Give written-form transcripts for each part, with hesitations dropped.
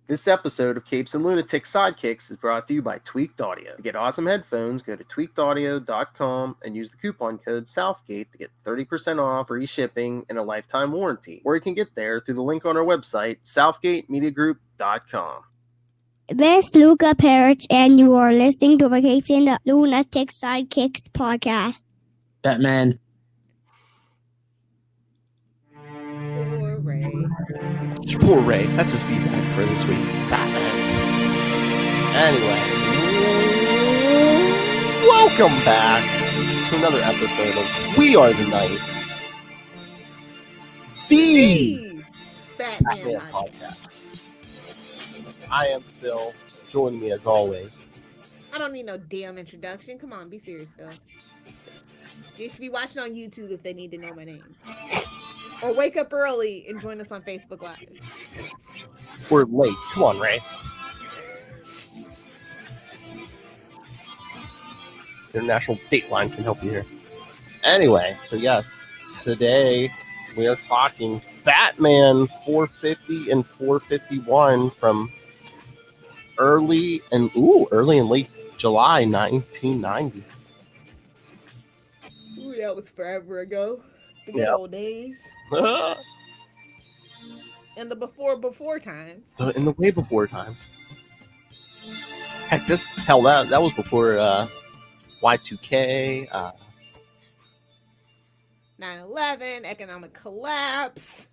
This episode of Capes and Lunatics Sidekicks is brought to you by Tweaked Audio. To get awesome headphones, go to tweakedaudio.com and use the coupon code Southgate to get 30% off, free shipping, and a lifetime warranty. Or you can get there through the link on our website, southgatemediagroup.com. This is Luca Parrish, and you are listening to the Capes and the Lunatics Sidekicks podcast. Batman. Poor Ray. Poor Ray. That's his feedback for this week. Batman. Anyway, welcome back to another episode of We Are the Night, the Batman podcast. I am Phil. Joining me as always. I don't need no damn introduction. Come on, be serious, Phil. They should be watching on YouTube if they need to know my name. Or wake up early and join us on Facebook Live. We're late. Come on, Ray. International Dateline can help you here. Anyway, so yes, today we are talking Batman 450 and 451 from early and late July 1990. Ooh, that was forever ago. The good old days. And the before times. In the way before times. Heck, that was before Y2K, 9/11, economic collapse.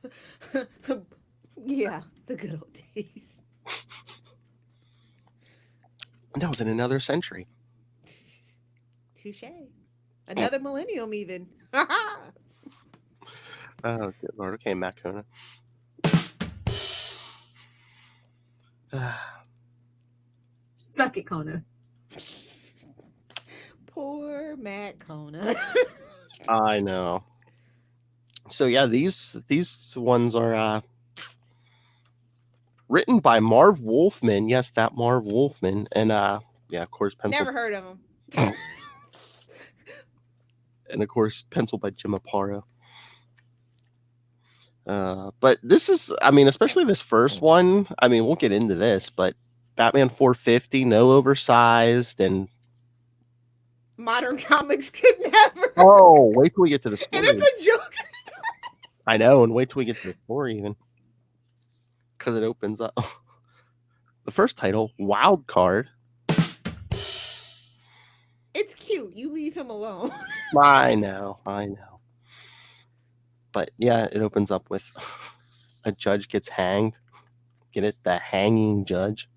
Yeah, the good old days. That was in another century. Touche. Another millennium, even. Oh, good Lord. Okay, Matt Kona. Suck it, Kona. Poor Matt Kona. I know. So yeah, these ones are written by Marv Wolfman. Yes, that Marv Wolfman, and of course, Never heard of him. And of course, penciled by Jim Aparo. But this is, especially this first one. We'll get into this, but Batman 450, no oversized, and Modern comics could never. Oh, wait till we get to the story. And it's a Joker story. I know, and wait till we get to the story even. Because it opens up. The first title, Wild Card. It's cute. You leave him alone. I know. But yeah, it opens up with a judge gets hanged. Get it? The hanging judge.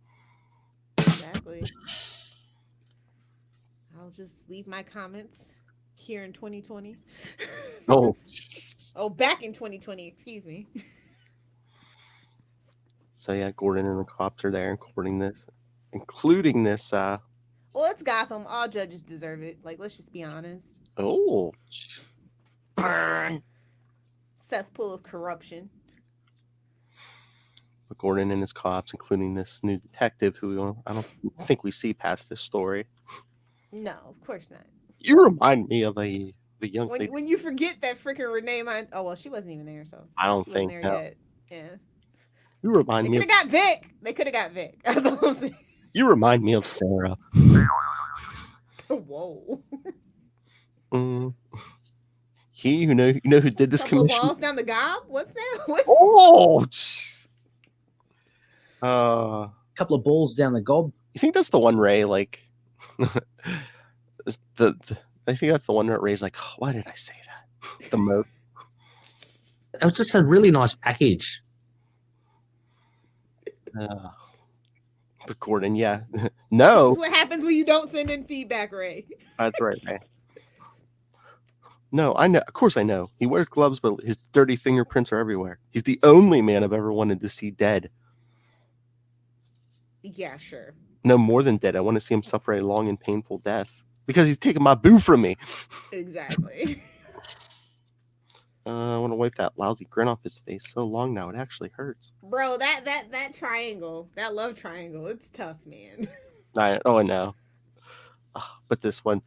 Exactly. I'll just leave my comments here in 2020. Oh. Back in 2020, excuse me. So yeah, Gordon and the cops are there including this. Well, it's Gotham. All judges deserve it. Like, let's just be honest. Oh. Burn. Cesspool of corruption. Gordon and his cops, including this new detective who I don't think we see past this story. No, of course not. You remind me of the young lady. When you forget that freaking Renee, she wasn't even there, so I don't think there no. yet. Yeah. You remind me. They could have got Vic. They could have got Vic. That's all I'm saying. You remind me of Sarah. Whoa. He, you know who did this Couple commission? Of walls down the gob. What's that? What? Oh. Couple of balls down the gob. You think that's the one Ray like? I think that's the one that Ray's like. Oh, why did I say that? The most. It was just a really nice package. But Gordon, yeah, no. This is what happens when you don't send in feedback, Ray. That's right, Ray. No, I know. Of course, I know. He wears gloves, but his dirty fingerprints are everywhere. He's the only man I've ever wanted to see dead. Yeah, sure. No, more than dead. I want to see him suffer a long and painful death because he's taking my boo from me. Exactly. I want to wipe that lousy grin off his face so long now it actually hurts. Bro, that triangle, that love triangle, it's tough, man. I know. But this one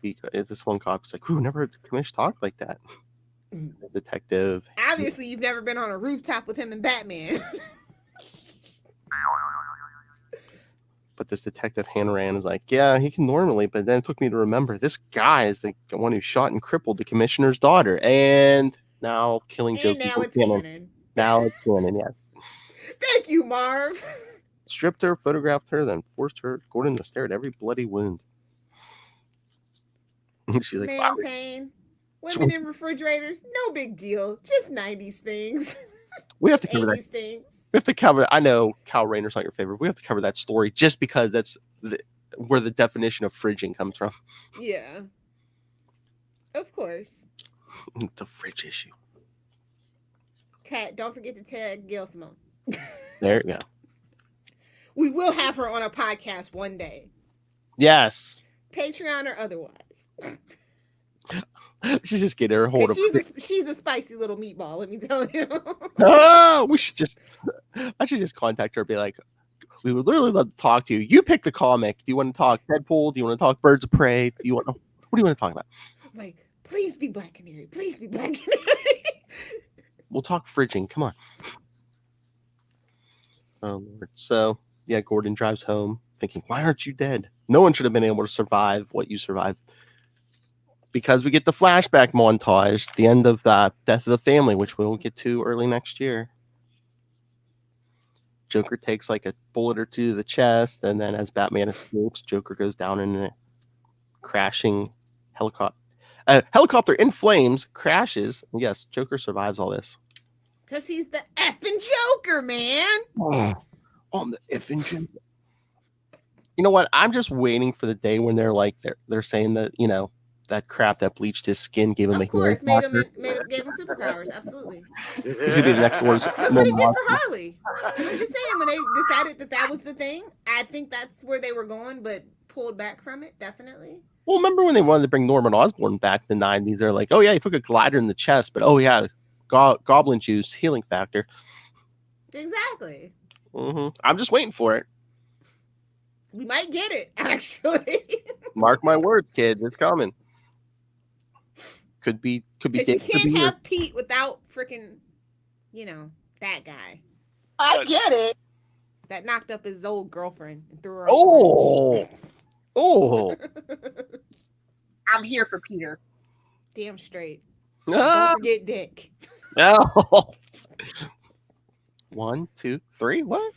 cop is like, "Ooh, never heard the commission talk like that." The detective. Obviously, you've never been on a rooftop with him and Batman. But this detective Hanran is like, yeah, he can normally, but then it took me to remember this guy is the one who shot and crippled the commissioner's daughter, and now killing Joker. And now it's canon. canon. Now it's canon, yes. Thank you, Marv. Stripped her, photographed her, then forced her, Gordon, to stare at every bloody wound. She's like, Man wow. pain. Women in refrigerators, no big deal. Just 90s things. We have to cover 80s that. things. We have to cover. I know Kyle Rayner's not your favorite. We have to cover that story just because that's where the definition of fridging comes from. Yeah. Of course. The fridge issue. Kat, don't forget to tag Gail Simone. There you go. We will have her on a podcast one day. Yes. Patreon or otherwise. She's just getting her hold of. She's a spicy little meatball. Let me tell you. Oh, I should just contact her and be like, we would literally love to talk to you. You pick the comic. Do you want to talk Deadpool? Do you want to talk Birds of Prey? What do you want to talk about? Like, please be Black Canary. Please be Black Canary. We'll talk fridging. Come on. Oh Lord. So yeah, Gordon drives home thinking, why aren't you dead? No one should have been able to survive what you survived. Because we get the flashback montage, the end of the Death of the Family, which we'll get to early next year. Joker takes like a bullet or two to the chest, and then as Batman escapes, Joker goes down in a crashing helicopter. Helicopter in flames crashes. Yes, Joker survives all this. Because he's the effing Joker, man. Oh, I'm the effing Joker. You know what? I'm just waiting for the day when they're saying that, you know, that crap that bleached his skin gave him Of course, gave him superpowers. Absolutely. He's gonna be the next worst. Look what he did for Harley. I'm just saying, when they decided that was the thing, I think that's where they were going, but pulled back from it, definitely. Well, remember when they wanted to bring Norman Osborn back in the 90s? They're like, oh yeah, he took a glider in the chest, but oh yeah, goblin juice, healing factor. Exactly. Mm-hmm. I'm just waiting for it. We might get it, actually. Mark my words, kid. It's coming. Could be. You can't have Pete without freaking, you know, that guy. I get it. That knocked up his old girlfriend and threw her. Oh. I'm here for Peter. Damn straight. Ah. Don't forget Dick. Oh. 1, 2, 3. What?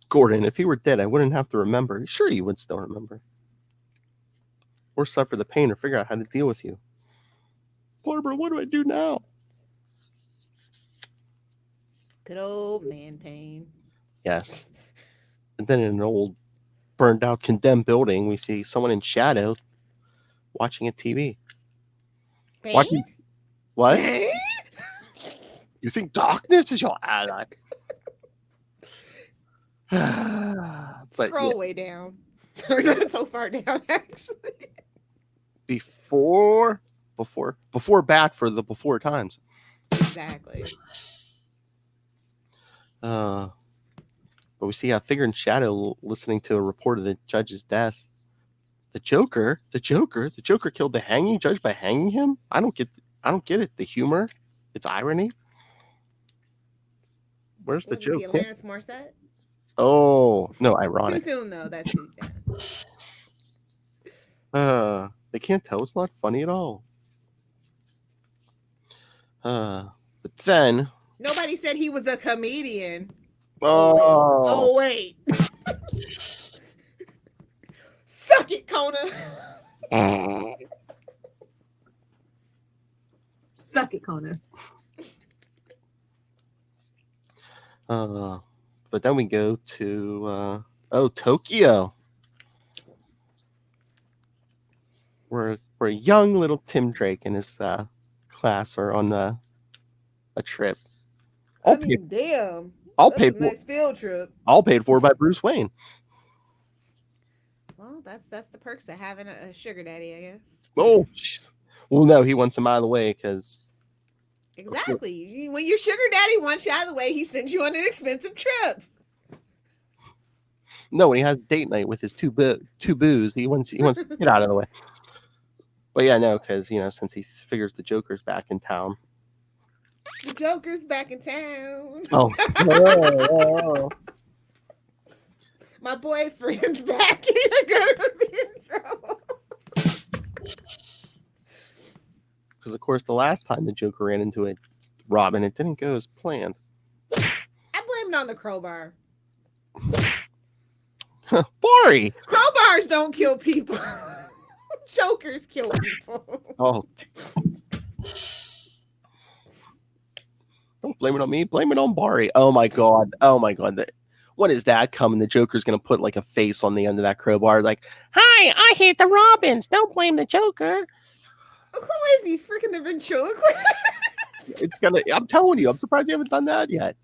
Gordon, if he were dead, I wouldn't have to remember. Sure, you would still remember. Or suffer the pain or figure out how to deal with you. Barbara, what do I do now? Good old man pain. Yes. And then in an old, burned out, condemned building, we see someone in shadow watching a TV. Pain? What? Pain? You think darkness is your ally? But, scroll way down. Or not so far down, actually. Before bad for the before times. Exactly. But we see a figure in shadow listening to a report of the judge's death. The Joker killed the hanging judge by hanging him. I don't get it. The humor, it's irony. Where's the joke? Alanis Morissette? Oh no, ironic. Too soon though. That's too bad. They can't tell it's not funny at all. But then nobody said he was a comedian. Oh wait. Suck it, Kona. Suck it, Kona. But then we go to Tokyo. Where young little Tim Drake and his class are on a trip. Damn. All paid for. Nice field trip. All paid for by Bruce Wayne. Well, that's the perks of having a sugar daddy, I guess. Oh, well, no, he wants him out of the way because. Exactly. When your sugar daddy wants you out of the way, he sends you on an expensive trip. No, when he has date night with his two boos, he wants to get out of the way. But yeah, no, because since he figures the Joker's back in town. The Joker's back in town. Oh. My boyfriend's back. You're gonna be in trouble. Because of course, the last time the Joker ran into it, Robin, it didn't go as planned. I blame it on the crowbar. Barry. Crowbars don't kill people. Jokers kill people. Oh. Don't blame it on me. Blame it on Barry. Oh my god. What is that coming? The Joker's gonna put like a face on the end of that crowbar, like, "Hi, I hate the Robins. Don't blame the Joker." Who is he? Freaking the ventriloquist? It's gonna. I'm telling you. I'm surprised you haven't done that yet.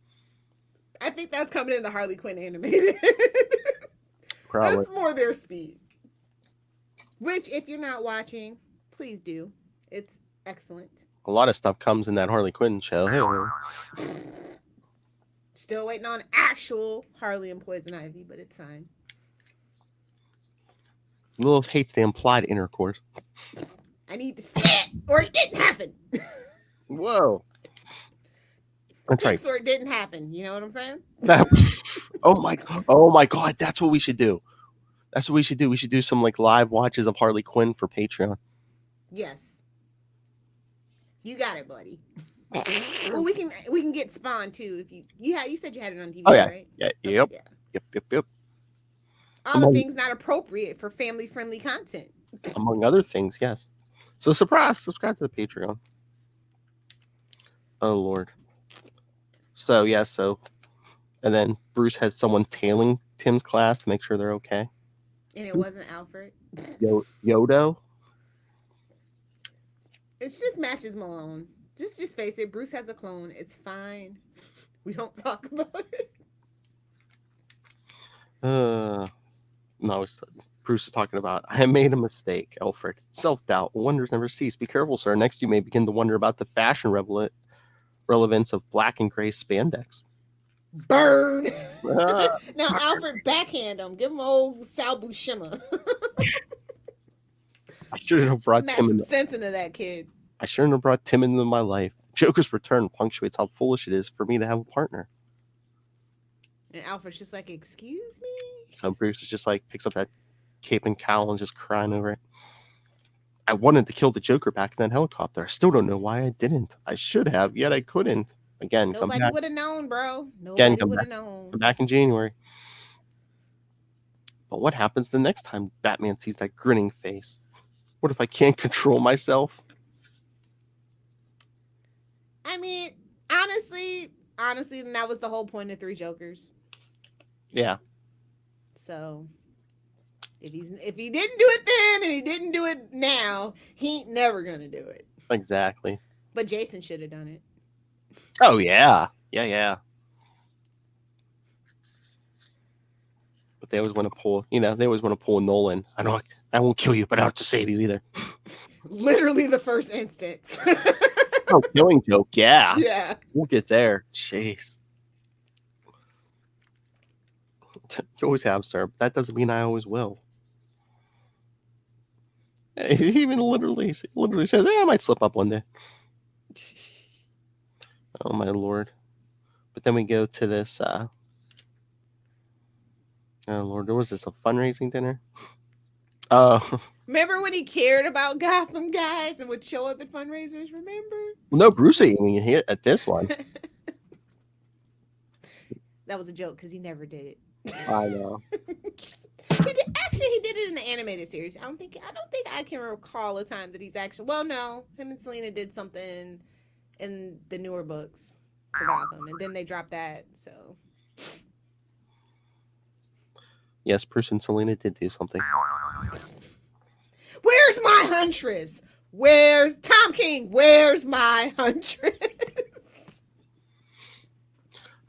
I think that's coming in the Harley Quinn animated. Probably. That's more their speed. Which, if you're not watching, please do. It's excellent. A lot of stuff comes in that Harley Quinn show. Still waiting on actual Harley and Poison Ivy, but it's fine. Lilith hates the implied intercourse. I need to see it, or it didn't happen. Whoa. That's right. Or it didn't happen. You know what I'm saying? Oh my god, that's what we should do. That's what we should do. We should do some like live watches of Harley Quinn for Patreon. Yes. You got it, buddy. Well, we can get Spawn too if you said you had it on TV, right? Yeah, Okay, yep. yeah. Yep. All the things not appropriate for family-friendly content. Among other things, yes. So subscribe to the Patreon. Oh Lord. So and then Bruce had someone tailing Tim's class to make sure they're okay. And it wasn't Alfred. Yodo. It just matches Malone. Just face it. Bruce has a clone. It's fine. We don't talk about it. No, Bruce is talking about, I made a mistake, Alfred. Self-doubt. Wonders never cease. Be careful, sir. Next you may begin to wonder about the fashion relevance of black and gray spandex. Burn. Now Alfred backhand him. Give him old Sal Buscema. I shouldn't have brought Smack Tim some sense into that kid. I shouldn't have brought Tim into my life. Joker's return punctuates how foolish it is for me to have a partner. And Alfred's just like, excuse me? So Bruce is just like, picks up that cape and cowl and just crying over it. I wanted to kill the Joker back in that helicopter. I still don't know why I didn't. I should have, yet I couldn't. Again, nobody would have known, bro. Nobody would have known. Come back in January. But what happens the next time Batman sees that grinning face? What if I can't control myself? I mean, honestly, that was the whole point of Three Jokers. Yeah. So if he didn't do it then and he didn't do it now, he ain't never gonna do it. Exactly. But Jason should have done it. Oh yeah. Yeah. But they always want to pull, Nolan. I know I won't kill you, but I don't have to save you either. Literally the first instance. Oh, killing joke, yeah. Yeah. We'll get there. Jeez. You always have, sir, but that doesn't mean I always will. He even literally says, I might slip up one day. Oh my Lord. But then we go to this oh Lord, was this a fundraising dinner? Remember when he cared about Gotham guys and would show up at fundraisers, remember? No, Bruce ain't even hit at this one. That was a joke because he never did it. I know. He did it in the animated series. I don't think I can recall a time that he's actually. Well, no, him and Selena did something in the newer books for Gotham, and then they dropped that. So Yes, Bruce and Selena did do something. where's my huntress? Where's Tom King? Where's my huntress?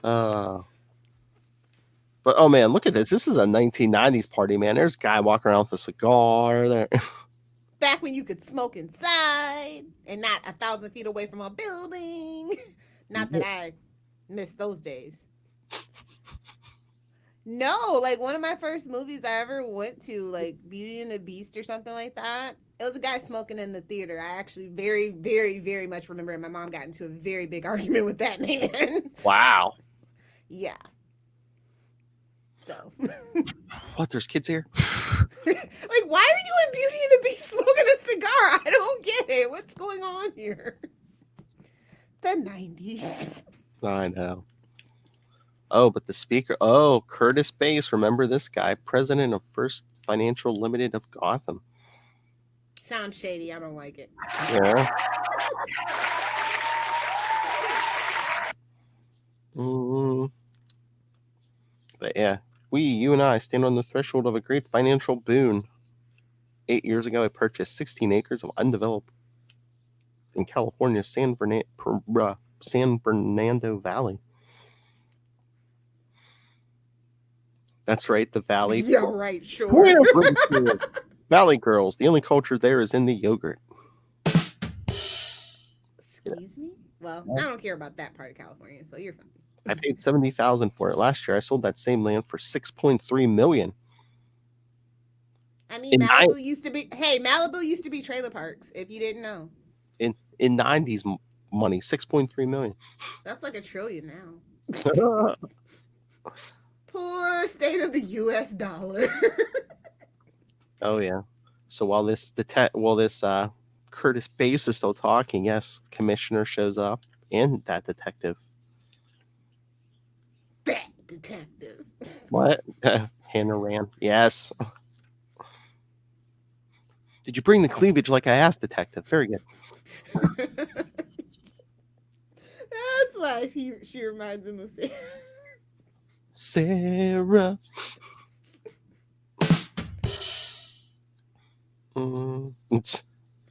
But oh man, look at this. This is a 1990s party, man. There's a guy walking around with a cigar there. Back when you could smoke inside and not 1,000 feet away from a building. Not that I miss those days. No, like one of my first movies I ever went to, like Beauty and the Beast or something like that. It was a guy smoking in the theater. I actually very, very, very much remember it. My mom got into a very big argument with that man. Wow. Yeah. So. What? There's kids here? Like, why are you in Beauty and the Beast smoking a cigar? I don't get it. What's going on here? The 90s. I know. Oh, but the speaker. Oh, Curtis Bass. Remember this guy? President of First Financial Limited of Gotham. Sounds shady. I don't like it. Yeah. But yeah, you and I stand on the threshold of a great financial boon. 8 years ago, I purchased 16 acres of undeveloped in California's San Bernardino Valley. That's right, the Valley. Yeah, right, sure. Yeah, pretty cool. Valley girls. The only culture there is in the yogurt. Excuse me? Well, I don't care about that part of California, so you're fine. I paid $70,000 for it last year. I sold that same land for $6.3 million. I mean, Malibu used to be. Hey, Malibu used to be trailer parks. If you didn't know. In 90s money, $6.3 million. That's like $1 trillion now. Poor state of the U.S. dollar. Oh yeah. So while this Curtis Bass is still talking, yes, the commissioner shows up and that detective. That detective. What? Hannah ran. Yes. Did you bring the cleavage like I asked, detective? Very good. That's why she reminds him of Sarah.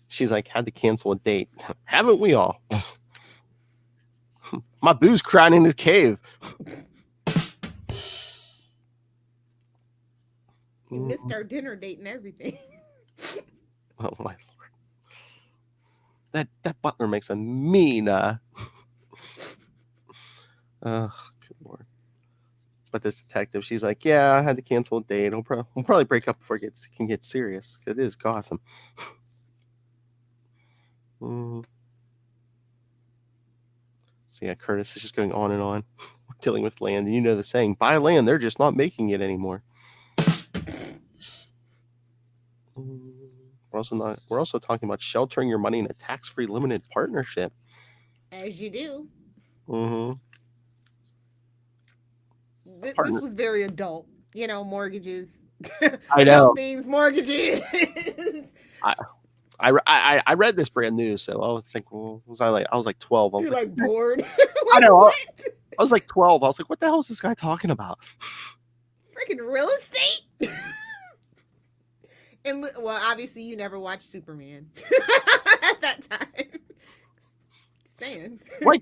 She's like, had to cancel a date. Haven't we all? My boo's crying in his cave. We missed our dinner date and everything. Oh my lord. That butler makes a mean oh, good lord. But this detective, she's like, yeah, I had to cancel a date. We'll probably break up before it can get serious. It is Gotham. So yeah, Curtis is just going on and on. We're dealing with land, and you know the saying, buy land, they're just not making it anymore. We're also talking about sheltering your money in a tax-free limited partnership. As you do. Mm-hmm. This was very adult. You know, mortgages. I know. Things, mortgages. I read this brand new, so I was thinking, well, I was like 12. You're like bored. I know. What? I was like 12. I was like, what the hell is this guy talking about? Freaking real estate. And well, obviously you never watched Superman at that time. Saying. Well,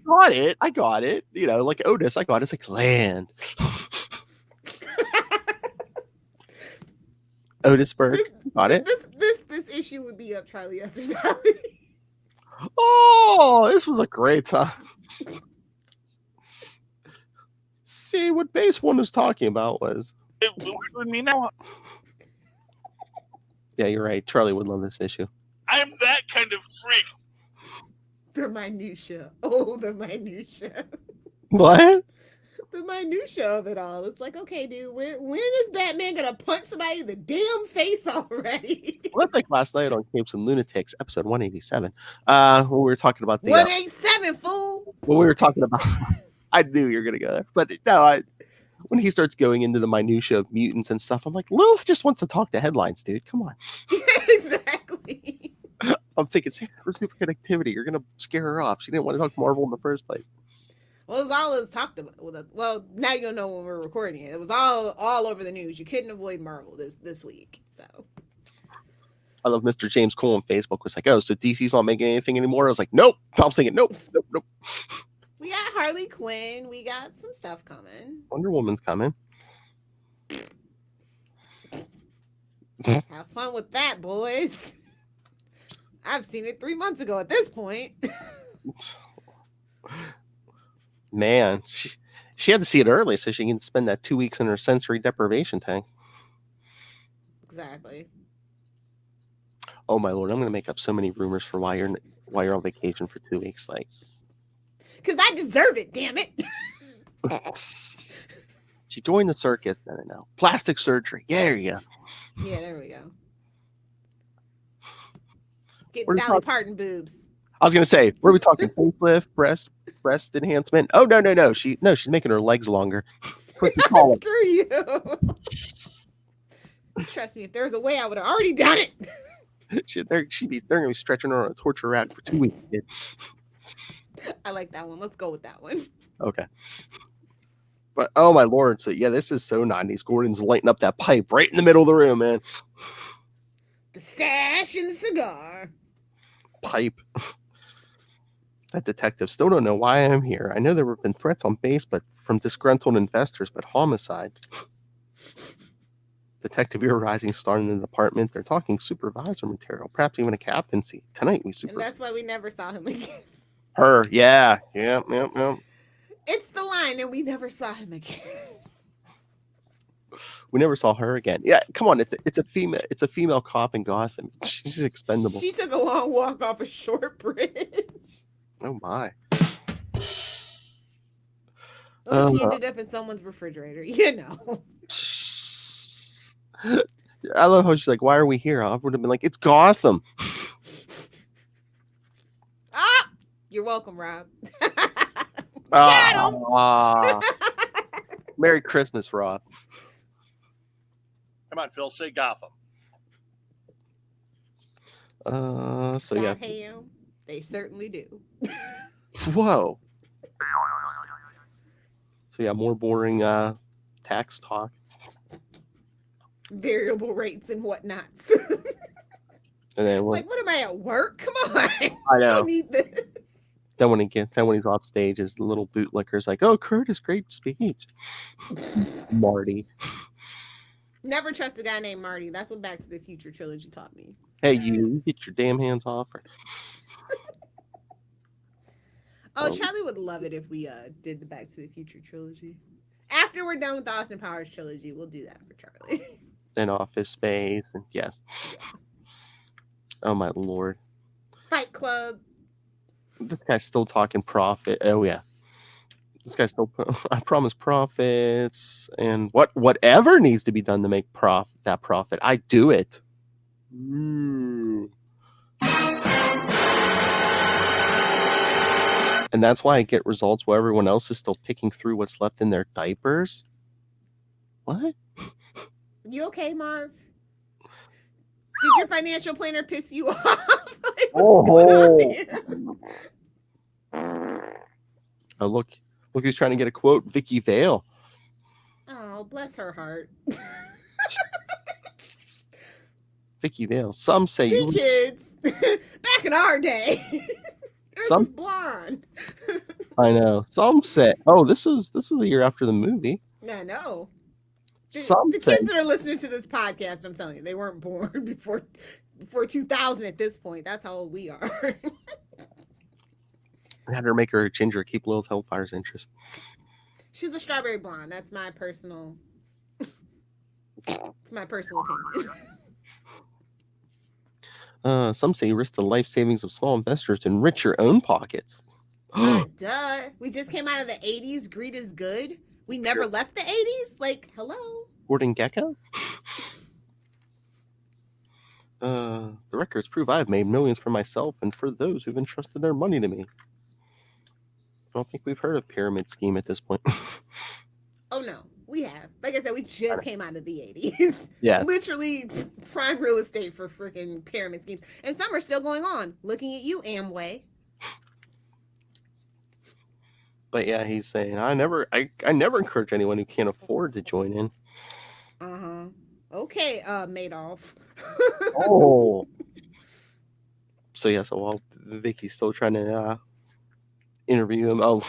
I got it. You know, like Otis, I got it. It's like land. Otisburg, got it. This issue would be up Charlie Esser's alley. Oh, this was a great time. See, what Base One was talking about was. With me now. Yeah, you're right. Charlie would love this issue. I'm that kind of freak. The minutia. Oh, the minutia. What? The minutia of it all. It's like, okay, dude, when is Batman gonna punch somebody in the damn face already? Well, that's like last night on Capes and Lunatics, episode 187. When we were talking about the 187, fool. When we were talking about, I knew you were gonna go there, but no, when he starts going into the minutia of mutants and stuff, I'm like, Lilith just wants to talk to headlines, dude. Come on. Exactly. I'm thinking, for superconductivity, you're gonna scare her off. She didn't want to talk Marvel in the first place. Well, it was all it was talked about. Well, now you'll know when we're recording it. It was all over the news. You couldn't avoid Marvel this week. So I love Mr. James Cole on Facebook was like, oh, so DC's not making anything anymore. I was like, nope. Tom's thinking, nope. We got Harley Quinn. We got some stuff coming. Wonder Woman's coming. Have fun with that, boys. I've seen it 3 months ago at this point. Man, she had to see it early so she can spend that 2 weeks in her sensory deprivation tank. Exactly. Oh my lord, I'm gonna make up so many rumors for why you're on vacation for 2 weeks. Like, Because I deserve it, damn it. she joined the circus. No. Plastic surgery. Yeah, there you go. Yeah, there we go. Get What are you Dolly talking- Parton boobs. I was gonna say, what are we talking? Facelift, breast enhancement. Oh no. She's making her legs longer. What you call it? Screw you. Trust me, if there was a way, I would have already done it. They're gonna be stretching her on a torture rack for 2 weeks. Kid. I like that one. Let's go with that one. Okay. But oh my lord, so yeah, this is so 90s. Gordon's lighting up that pipe right in the middle of the room, man. The stash and the cigar. Pipe. That detective still don't know why I'm here. I know there have been threats on base, but from disgruntled investors, but homicide. Detective, you're a rising star in the department. They're talking supervisor material, perhaps even a captaincy. Tonight we And that's why we never saw him again. her. Yeah. It's the line, and we never saw him again. We never saw her again. Yeah, come on, it's a female cop in Gotham. She's expendable. She took a long walk off a short bridge. Oh my. Oh, she ended up in someone's refrigerator. You know. I love how she's like, why are we here? I would have been like, it's Gotham. Ah! You're welcome, Rob. Got him! Merry Christmas, Rob. Come on, Phil, say Gotham. So yeah. Ham. They certainly do. Whoa. So yeah, more boring tax talk. Variable rates and whatnots. And then Like, what am I at work? Come on. I know. don't need this. Then when he's off stage, his little bootlicker's like, "Oh, Curtis, great speech." Marty. Never trust a guy named Marty. That's what Back to the Future trilogy taught me. Hey, you get your damn hands off her. Oh, Charlie would love it if we did the Back to the Future trilogy. After we're done with the Austin Powers trilogy, we'll do that for Charlie. And Office Space, and yes. Oh my lord. Fight Club. This guy's still talking profit. Oh yeah. This guy's still. I promise profits and whatever needs to be done to make that profit. I do it. And that's why I get results where everyone else is still picking through what's left in their diapers. What? You okay, Marv? Did your financial planner piss you off? Like, Oh look who's trying to get a quote. Vicky Vale. Oh, bless her heart. Vicky Vale. Some say See, kids, back in our day, Some- blonde. I know. Some say. Oh, this was a year after the movie. I know. Some The say. kids that are listening to this podcast, I'm telling you, they weren't born before 2000 at this point. That's how old we are. I had her make her a ginger, keep Lilith Hellfire's interest. She's a strawberry blonde. That's my personal. It's my personal opinion. Some say risk the life savings of small investors to enrich your own pockets. Duh. We just came out of the 80s. Greed is good. We never left the 80s. Like, hello. Gordon Gecko? The records prove I've made millions for myself and for those who've entrusted their money to me. I don't think we've heard of pyramid scheme at this point. Oh, no. We have. Like I said, we just came out of the 80s. Yeah. Literally prime real estate for freaking pyramid schemes. And some are still going on. Looking at you, Amway. But yeah, he's saying I never encourage anyone who can't afford to join in. Uh-huh. Okay, Madoff. Oh. So yeah, so while Vicky's still trying to interview him,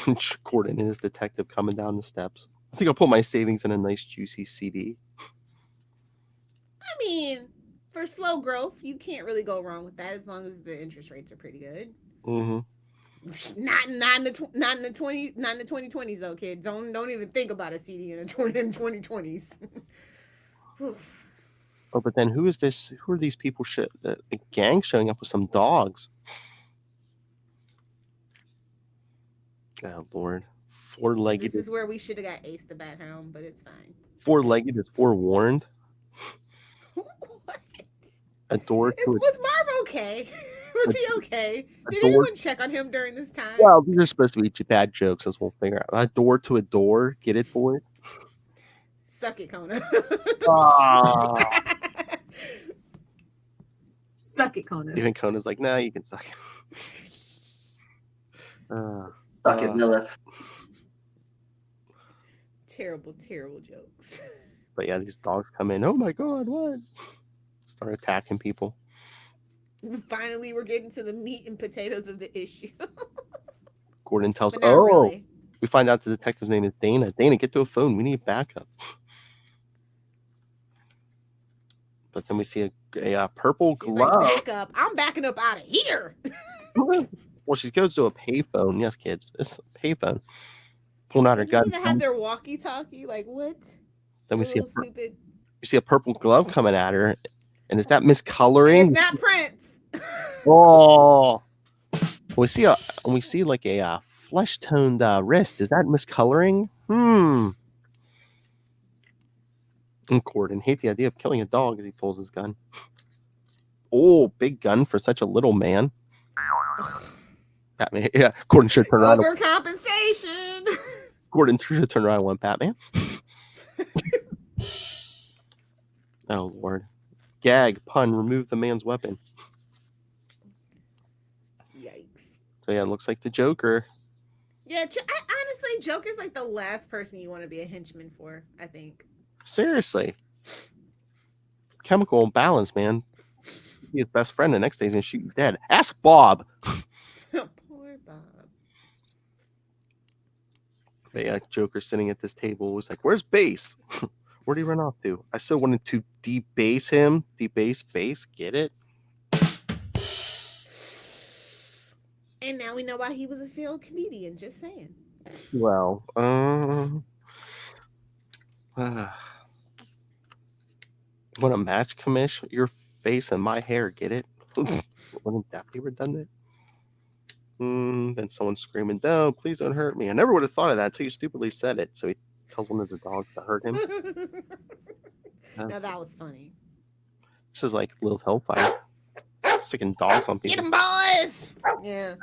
Gordon and his detective coming down the steps. I think I'll put my savings in a nice juicy CD. I mean, for slow growth, you can't really go wrong with that as long as the interest rates are pretty good. Mm-hmm. Not in the 2020s though, kids. Don't even think about a CD in the 2020s. Oh, but then who is this? Who are these people? A gang showing up with some dogs. Oh, Lord. Four-legged. This is where we should have got Ace the Bat Hound, but it's fine. Four-legged is forewarned. What? A door to Was Marv okay? Was he okay? Did door- anyone check on him during this time? Well, these are supposed to be bad jokes, as we'll figure out. A door to a door. Get it, boys? Suck it, Kona. Suck it, Kona. Even Kona's like, nah, you can suck it. Suck it, Lilith. Terrible, terrible jokes. But yeah, these dogs come in. Oh my God, what? Start attacking people. Finally, we're getting to the meat and potatoes of the issue. Gordon tells, But not really. We find out the detective's name is Dana. Dana, get to a phone. We need backup. But then we see a purple She's glove. like, back up. I'm backing up out of here. Well, she goes to a payphone. Yes, kids. It's a payphone. Pulling out her They gun. didn't even have their walkie-talkie. Like, what? Then we They're see stupid. we see a purple glove coming at her. And is that miscoloring? It's not Prince. Oh. We see like a flesh-toned wrist. Is that miscoloring? And Gordon hate the idea of killing a dog as he pulls his gun. Oh, big gun for such a little man. Batman. Yeah, Gordon should turn around. Overcompensation. Gordon should turn around and went, Batman. Oh, Lord. Gag, pun, remove the man's weapon. Yikes. So, yeah, it looks like the Joker. Yeah, honestly, Joker's like the last person you want to be a henchman for, I think. Seriously. Chemical imbalance, man. Be his best friend. The next day he's going to shoot you dead. Ask Bob. Poor Bob. But yeah, Joker sitting at this table was like, where's Base? Where'd he run off to? I still wanted to debase him. Debase Base. Get it? And now we know why he was a failed comedian. Just saying. Well, what a match, Commish. Your face and my hair, get it? Wouldn't that be redundant? Then someone screaming, no, please don't hurt me. I never would have thought of that until you stupidly said it. So he tells one of the dogs to hurt him. Now that was funny. This is like Lil Hellfire. Sicking dog on people. Get him, boys! Yeah.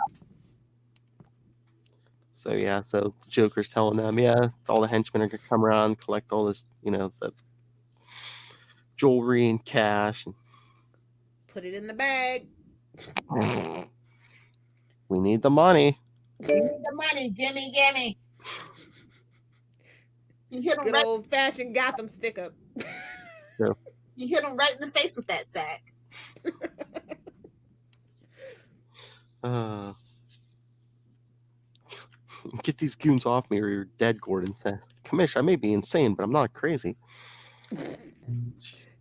So yeah, so Joker's telling them, yeah, all the henchmen are gonna come around, collect all this, the jewelry and cash. Put it in the bag. We need the money. We need the money. Gimme. You hit him Good right. old-fashioned Gotham stick-up. You hit him right in the face with that sack. Get these goons off me or you're dead, Gordon says. Commish, I may be insane, but I'm not crazy. Jeez.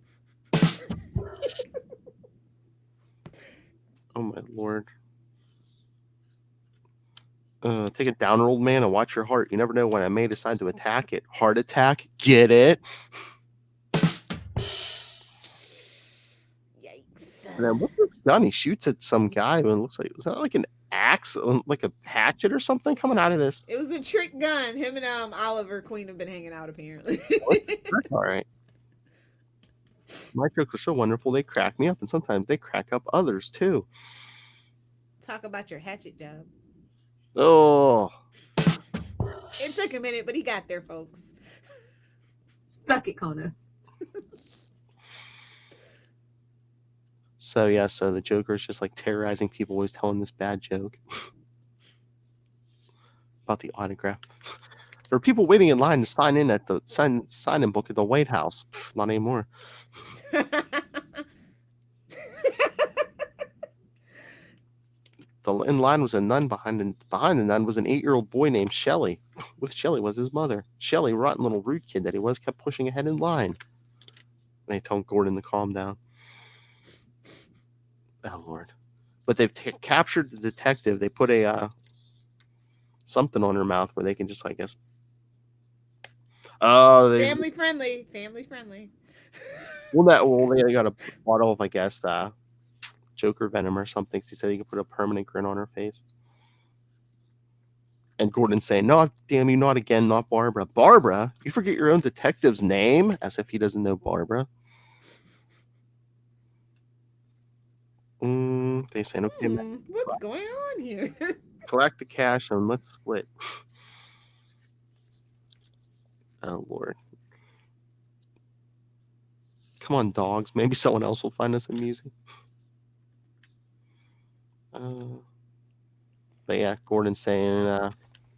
Oh my Lord. Take it down, old man, and watch your heart. You never know when I may decide to attack it. Heart attack? Get it? Yikes. And then what's this gun? He shoots at some guy and it looks like, was that like an axe, like a hatchet or something coming out of this? It was a trick gun. Him and Oliver Queen have been hanging out, apparently. All right. My jokes are so wonderful, they crack me up, and sometimes they crack up others too. Talk about your hatchet job. Oh. It took a minute, but he got there, folks. Suck it, Kona. So yeah, so the Joker's just like terrorizing people, always telling this bad joke about the autograph. There are people waiting in line to sign in at the sign-in book at the White House. Pff, not anymore. In line was a nun behind the nun was an 8-year-old boy named Shelley. With Shelley was his mother. Shelley, rotten little rude kid that he was, kept pushing ahead in line. And they told Gordon to calm down. Oh Lord! But they've captured the detective. They put a something on her mouth where they can just, I guess. Oh, Family friendly. They got a bottle of, I guess, Joker venom or something. She said he could put a permanent grin on her face. And Gordon's saying, "No, damn you, not again, not Barbara. Barbara? You forget your own detective's name?" As if he doesn't know Barbara. They saying, "Okay, what's going on here?" collect the cash and let's split." Oh, Lord. Come on, dogs. Maybe someone else will find us amusing. But yeah, Gordon's saying,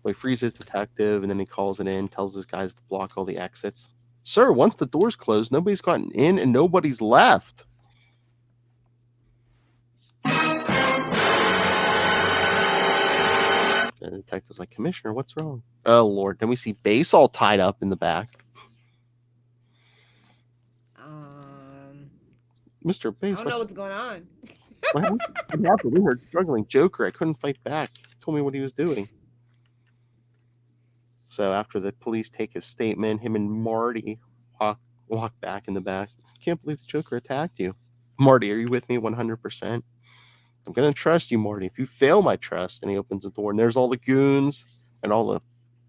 he frees his detective and then he calls it in, tells his guys to block all the exits. "Sir, once the door's closed, nobody's gotten in and nobody's left." And the detective's like, "Commissioner, what's wrong?" Oh, Lord. Then we see Base all tied up in the back. Mr. Base, I don't know what's going on. what happened? We were struggling. Joker, I couldn't fight back. He told me what he was doing. So after the police take his statement, him and Marty walk back in the back. "Can't believe the Joker attacked you." "Marty, are you with me 100%? I'm going to trust you, Marty. If you fail my trust," and he opens the door, and there's all the goons and all the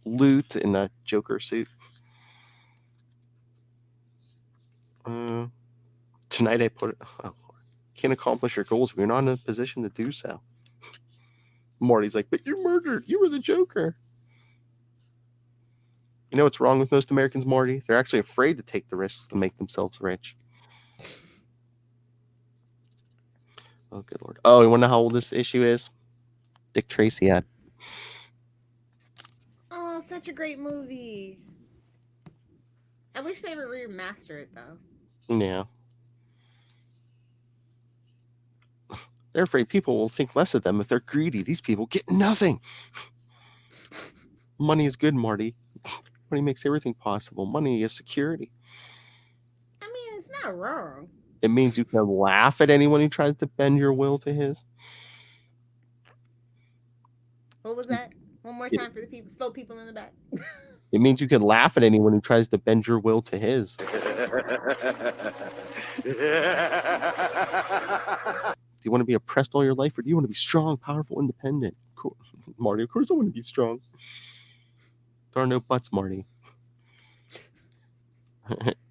loot in the Joker suit. "Tonight I can't accomplish your goals if you're not in a position to do so." Marty's like, "But you murdered. You were the Joker." You know what's wrong with most Americans, Marty? They're actually afraid to take the risks to make themselves rich. Oh, good Lord. Oh, you want to know how old this issue is? Dick Tracy had. Oh, such a great movie. I wish they would remaster it, though. Yeah. They're afraid people will think less of them if they're greedy. These people get nothing. Money is good, Marty. Money makes everything possible. Money is security. I mean, it's not wrong. It means you can laugh at anyone who tries to bend your will to his. What was that? One more time for the slow people in the back. It means you can laugh at anyone who tries to bend your will to his. Do you want to be oppressed all your life, or do you want to be strong, powerful, independent? Cool. Marty, of course I want to be strong. There are no buts, Marty.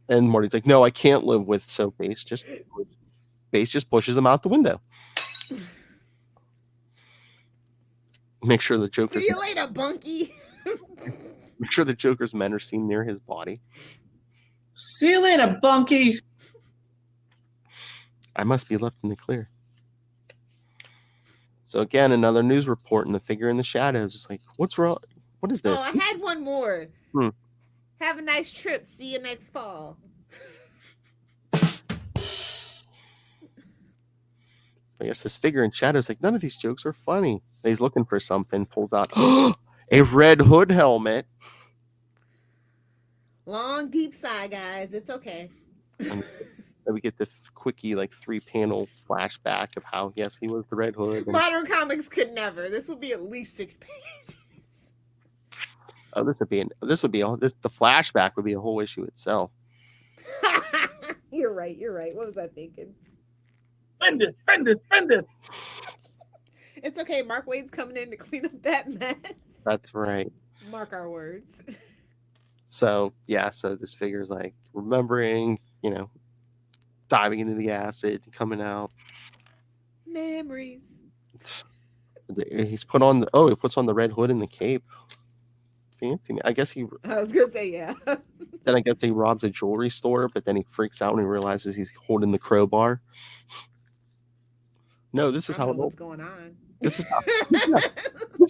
And Marty's like, "No, I can't live with." So Base just pushes him out the window. Make sure the Joker's See you later, Bunky. Make sure the Joker's men are seen near his body. See you later, Bunky. I must be left in the clear. So again, another news report, and the figure in the shadows is like, "What's wrong? What is this?" Oh, I had one more. Have a nice trip. See you next fall. I guess this figure in shadows like, "None of these jokes are funny." And he's looking for something, pulls out a Red Hood helmet. Long, deep sigh, guys. It's okay. And we get this quickie, like 3-panel flashback of how, yes, he was the Red Hood. Modern comics could never. This would be at least 6 pages. Oh, the flashback would be a whole issue itself. You're right. What was I thinking? Spend this. It's okay. Mark Wade's coming in to clean up that mess. That's right. Mark our words. So this figure's like remembering, diving into the acid, coming out. Memories. He puts on the Red Hood and the cape. Fancy. I guess I was gonna say, yeah. Then I guess he robs a jewelry store, but then he freaks out when he realizes he's holding the crowbar. No, this is what's going on. This is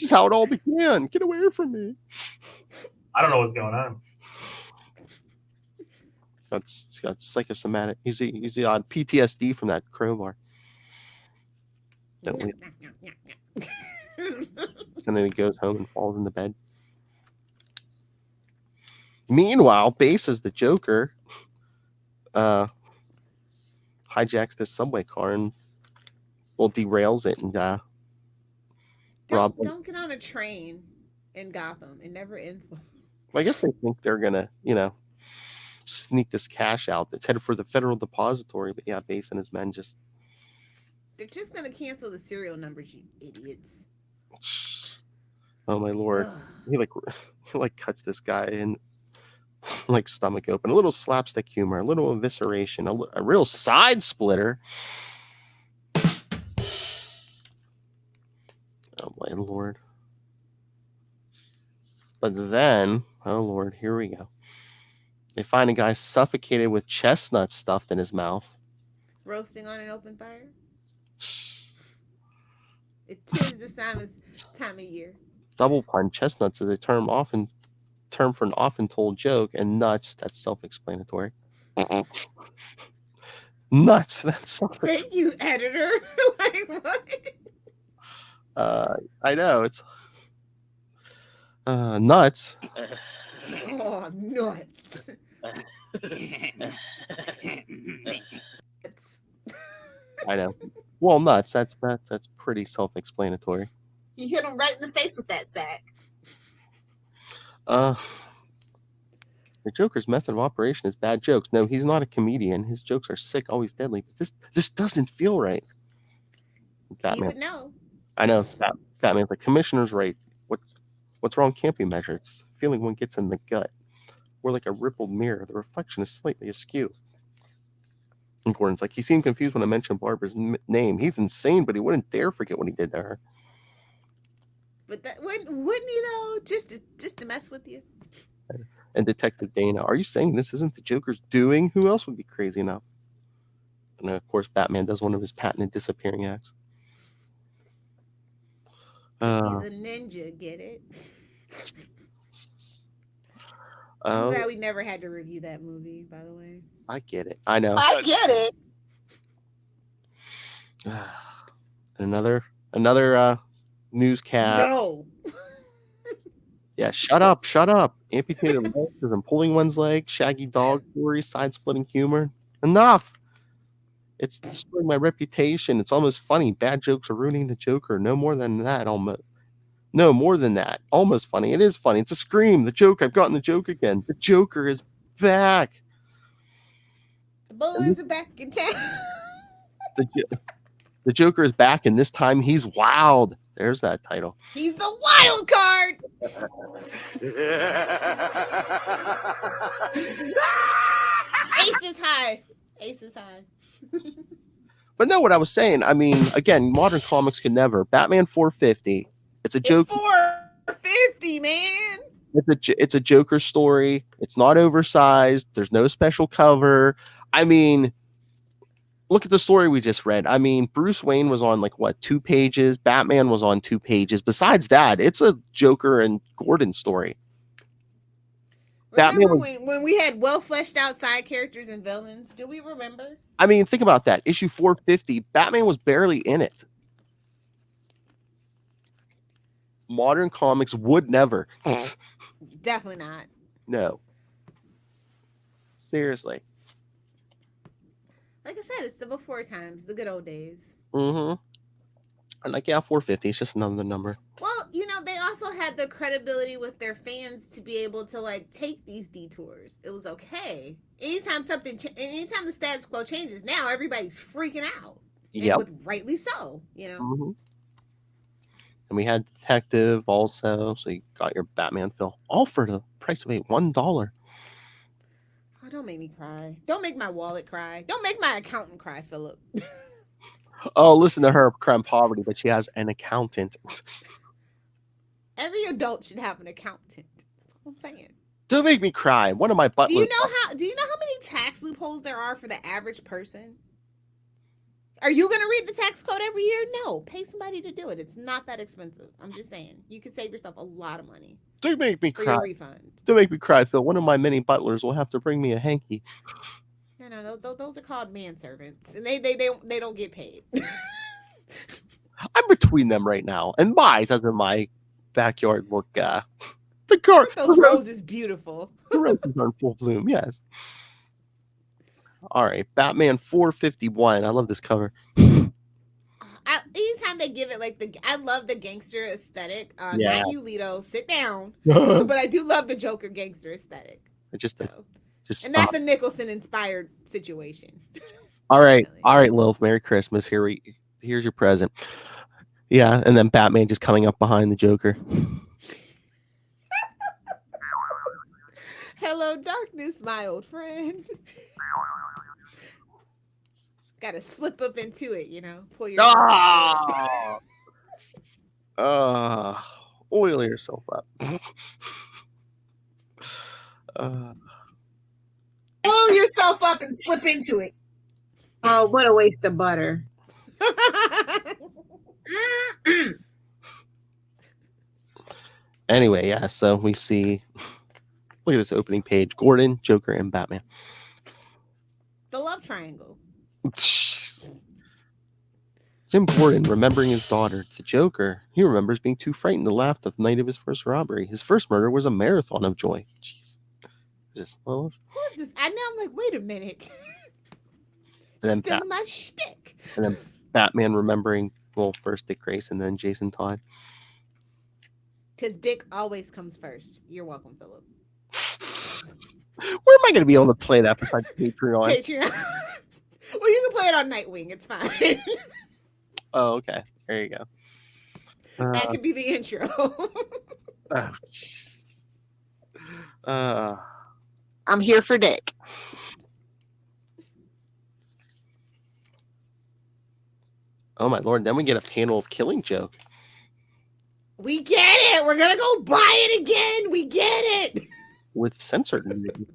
how it all began. Get away from me. I don't know what's going on. It's got psychosomatic. He's on PTSD from that crowbar. And then he goes home and falls in the bed. Meanwhile, Base as the Joker hijacks this subway car and derails it and don't get on a train in Gotham. It never ends well. I guess they think they're gonna, sneak this cash out. It's headed for the Federal Depository. But yeah, Base and his men just. They're just gonna cancel the serial numbers, you idiots. Oh my lord! Ugh. He like cuts this guy in like stomach open. A little slapstick humor, a little evisceration, a real side splitter. Oh my lord! But then, oh lord, here we go. They find a guy suffocated with chestnuts stuffed in his mouth. Roasting on an open fire. It is the time of year. Double pun. Chestnuts is a term for an often told joke, and nuts, that's self-explanatory. Nuts, that's self-explanatory. Thank you, editor. Like what? I know, it's nuts. Oh, nuts. I know. Well, nuts, that's pretty self-explanatory. He hit him right in the face with that sack. The Joker's method of operation is bad jokes. No, he's not a comedian. His jokes are sick, always deadly. But this doesn't feel right. Batman. You would know. I know. Batman's like, Commissioner's right. What's wrong can't be measured. It's the feeling one gets in the gut. We're like a rippled mirror. The reflection is slightly askew. And Gordon's like, he seemed confused when I mentioned Barbara's name. He's insane, but he wouldn't dare forget what he did to her. But that wouldn't he though? Just to mess with you. And Detective Dana, are you saying this isn't the Joker's doing? Who else would be crazy enough? And of course, Batman does one of his patented disappearing acts. He's a ninja, get it? I'm glad we never had to review that movie, by the way. I get it. I know. I get it. Another newscast. No. Yeah, shut up. Amputated legs and pulling one's leg, shaggy dog stories, side-splitting humor. Enough. It's destroying my reputation. It's almost funny. Bad jokes are ruining the Joker. No more than that, almost. No, more than that. Almost funny. It is funny. It's a scream. The joke. I've gotten the joke again. The Joker is back. The boys are back in town. The Joker is back, and this time he's wild. There's that title. He's the wild card. Ace is high. But no, what I was saying, I mean, again, modern comics could never. Batman 450. It's a joke. It's 450, man. It's a Joker story. It's not oversized. There's no special cover. I mean, look at the story we just read. I mean, Bruce Wayne was on 2 pages. Batman was on 2 pages. Besides that, it's a Joker and Gordon story. Remember when we had well fleshed out side characters and villains? Do we remember? I mean, think about that. Issue 450, Batman was barely in it. Modern comics would never. Definitely not. No. Seriously. Like I said, it's the before times, the good old days. Mm-hmm. And 450 is just another number. Well, they also had the credibility with their fans to be able to take these detours. It was okay. Anytime the status quo changes, now everybody's freaking out. Yeah. Rightly so, Mm-hmm. And we had Detective also, so you got your Batman fill, all for the price of $1. Oh, don't make me cry. Don't make my wallet cry. Don't make my accountant cry, Philip. Oh, listen to her cry in poverty, but she has an accountant. Every adult should have an accountant. That's what I'm saying. Don't make me cry. One of my butlers. Do you know how many tax loopholes there are for the average person? Are you going to read the tax code every year? No. Pay somebody to do it. It's not that expensive. I'm just saying. You could save yourself a lot of money. Don't make me for cry. Your refund. Don't make me cry, Phil. One of my many butlers will have to bring me a hanky. No, those are called manservants, and they don't get paid. I'm between them right now, and doesn't my backyard look? The rose is beautiful. The roses are in full bloom. Yes. All right, Batman 451. I love this cover. Anytime they give it I love the gangster aesthetic. Yeah. Not you, Leto. Sit down. But I do love the Joker gangster aesthetic. Just And that's a Nicholson inspired situation. all right, Definitely. Lilith. Merry Christmas. Here's your present. Yeah, and then Batman just coming up behind the Joker. Hello, darkness, my old friend. Gotta slip up into it, pull yourself into it. Oil yourself up. Pull yourself up and slip into it. Oh, what a waste of butter. Anyway, yeah, so we see, look at this opening page. Gordon, Joker, and Batman. The love triangle. Jim Gordon, remembering his daughter. The Joker, he remembers being too frightened to laugh the night of his first robbery. His first murder was a marathon of joy. Jeez. Just love. Who is this? I'm like, wait a minute. And then Still my shtick. And then Batman remembering, well, first Dick Grayson, then Jason Todd. Because Dick always comes first. You're welcome, Philip. Where am I going to be able to play that besides Patreon? Well, you can play it on Nightwing. It's fine. Oh, okay. There you go. That could be the intro. I'm here for Dick. Oh, my Lord. Then we get a panel of Killing Joke. We get it. We're going to go buy it again. We get it. With censored nudity.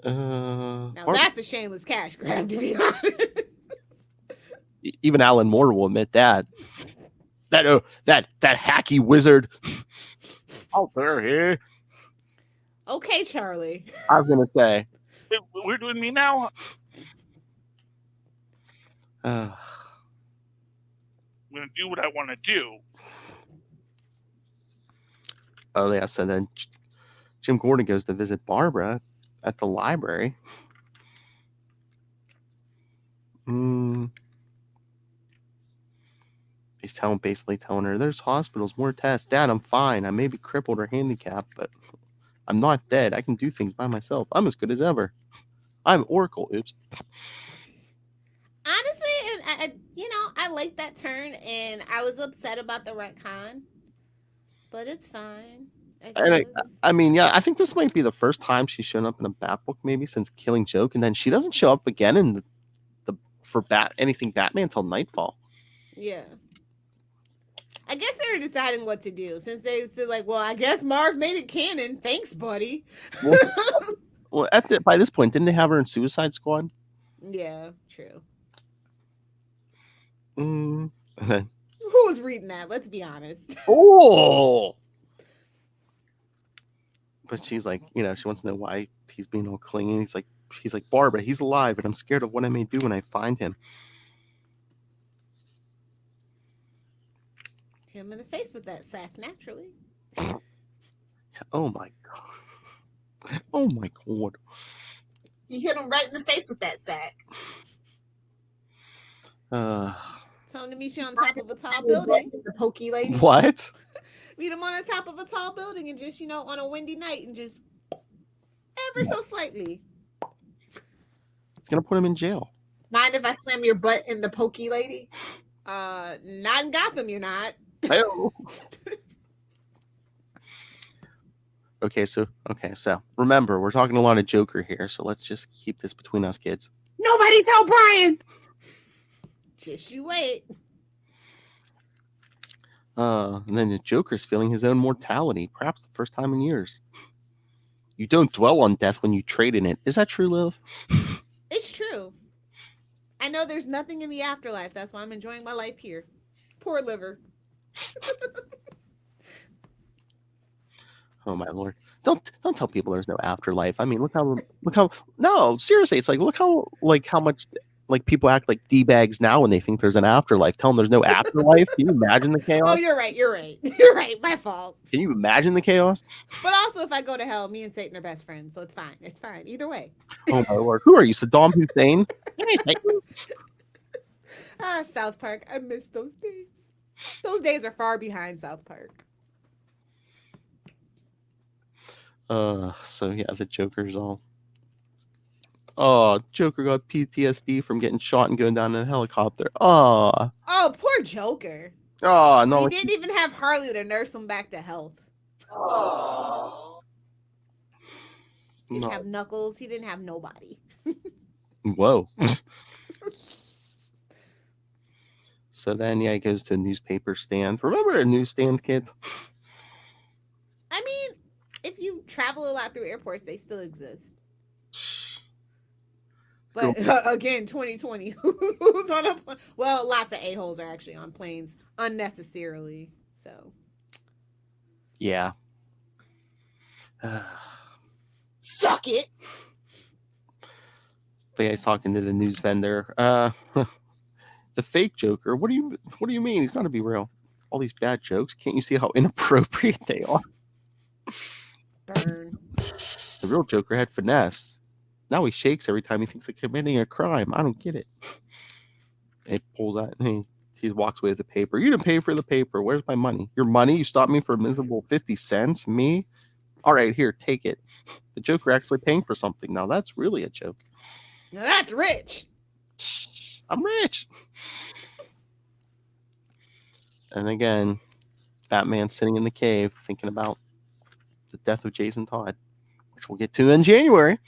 Now that's a shameless cash grab, to be honest. Even Alan Moore will admit that. That hacky wizard. Out there, here. Okay, Charlie. I was gonna say. We're doing me now. Uh, I'm gonna do what I want to do. Oh yeah. So then Jim Gordon goes to visit Barbara at the library. He's basically telling her, there's hospitals, more tests. Dad, I'm fine. I may be crippled or handicapped, but I'm not dead. I can do things by myself. I'm as good as ever. I'm Oracle. Oops. Honestly, and I like that turn, and I was upset about the retcon, but it's fine. I mean, yeah, I think this might be the first time she's shown up in a Bat book, maybe since Killing Joke, and then she doesn't show up again in anything Batman till Nightfall. Yeah. I guess they were deciding what to do, since they said, like, well, I guess Marv made it canon. Thanks, buddy. Well, by this point, didn't they have her in Suicide Squad? Yeah, true. Who was reading that? Let's be honest. Oh! But she's like, she wants to know why he's being all clingy. She's like, Barbara, he's alive, and I'm scared of what I may do when I find him. Hit him in the face with that sack, naturally. Oh my god. Oh my god. He hit him right in the face with that sack. Tell him to meet you on top of a tall building. The pokey lady. What? Meet him on the top of a tall building and just, on a windy night and just ever so slightly. It's gonna put him in jail. Mind if I slam your butt in the pokey lady? Not in Gotham, you're not. Okay, so remember, we're talking a lot of Joker here, so let's just keep this between us kids. Nobody's help Brian. Just you wait. And then the Joker's feeling his own mortality, perhaps the first time in years. You don't dwell on death when you trade in it. Is that true, Lilith? It's true. I know there's nothing in the afterlife. That's why I'm enjoying my life here. Poor liver. Oh my Lord! Don't tell people there's no afterlife. I mean, look how no, seriously, it's look how much people act like D-bags now when they think there's an afterlife. Tell them there's no afterlife. Can you imagine the chaos? Oh, you're right. My fault. Can you imagine the chaos? But also, if I go to hell, me and Satan are best friends, so it's fine. It's fine either way. Oh my Lord! Who are you, Saddam Hussein? South Park. I miss those days. Those days are far behind South Park. So yeah, the Joker's all. Oh, Joker got PTSD from getting shot and going down in a helicopter. Oh, Poor Joker. no. He didn't even have Harley to nurse him back to health. He didn't have Knuckles. He didn't have nobody. Whoa. So then, yeah, he goes to a newspaper stand. Remember a newsstand, kids? I mean, if you travel a lot through airports, they still exist. But again, 2020, who's on a plane? Well, lots of a-holes are actually on planes unnecessarily. So, yeah. Suck it. But yeah, he's talking to the news vendor. The fake Joker. What do you mean? He's got to be real. All these bad jokes. Can't you see how inappropriate they are? burn. The real Joker had finesse. Now he shakes every time he thinks of committing a crime. I don't get it. He pulls out and he walks away with the paper. You didn't pay for the paper. Where's my money? Your money? You stopped me for a miserable 50 cents? Me? All right, here, take it. The Joker actually paying for something. Now that's really a joke. Now that's rich. I'm rich. And again, Batman sitting in the cave thinking about the death of Jason Todd, which we'll get to in January.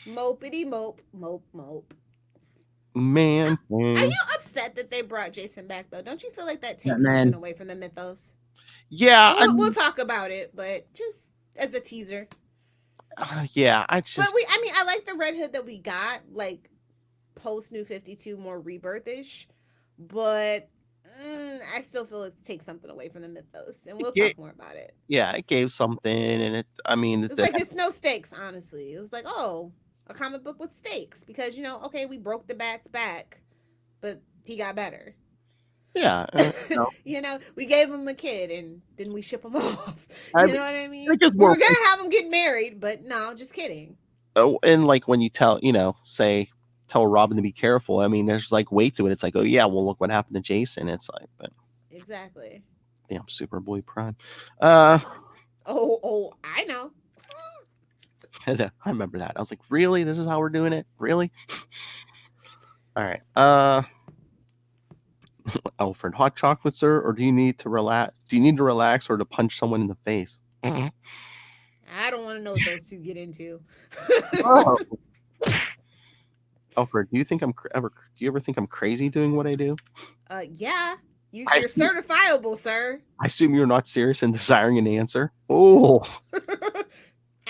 Mopity mope, mope, mope. Man. Are you upset that they brought Jason back, though? Don't you feel like that takes something away from the mythos? Yeah. We'll talk about it, but just as a teaser. Yeah, I just. But I like the Red Hood that we got, like post New 52, more rebirth-ish. But I still feel it takes something away from the mythos, and we'll talk more about it. Yeah, it gave something, and it's like it's no stakes, honestly. It was like, oh, a comic book with stakes, because okay, we broke the Bat's back, but he got better. Yeah, we gave him a kid, and then we ship him off. You know what I mean? We were gonna have him get married, but no, just kidding. Oh, and like when you tell Robin to be careful. I mean, there's like weight to it. It's like, oh yeah, well look what happened to Jason. It's like, but exactly. Damn, Superboy Prime. I know. I remember that. I was like, really? This is how we're doing it? Really? All right. Alfred, hot chocolate, sir, or do you need to relax? Do you need to relax or to punch someone in the face? I don't want to know what those two get into. Alfred, do you ever think I'm crazy doing what I do? Yeah. You're certifiable, sir. I assume you're not serious in desiring an answer. Oh.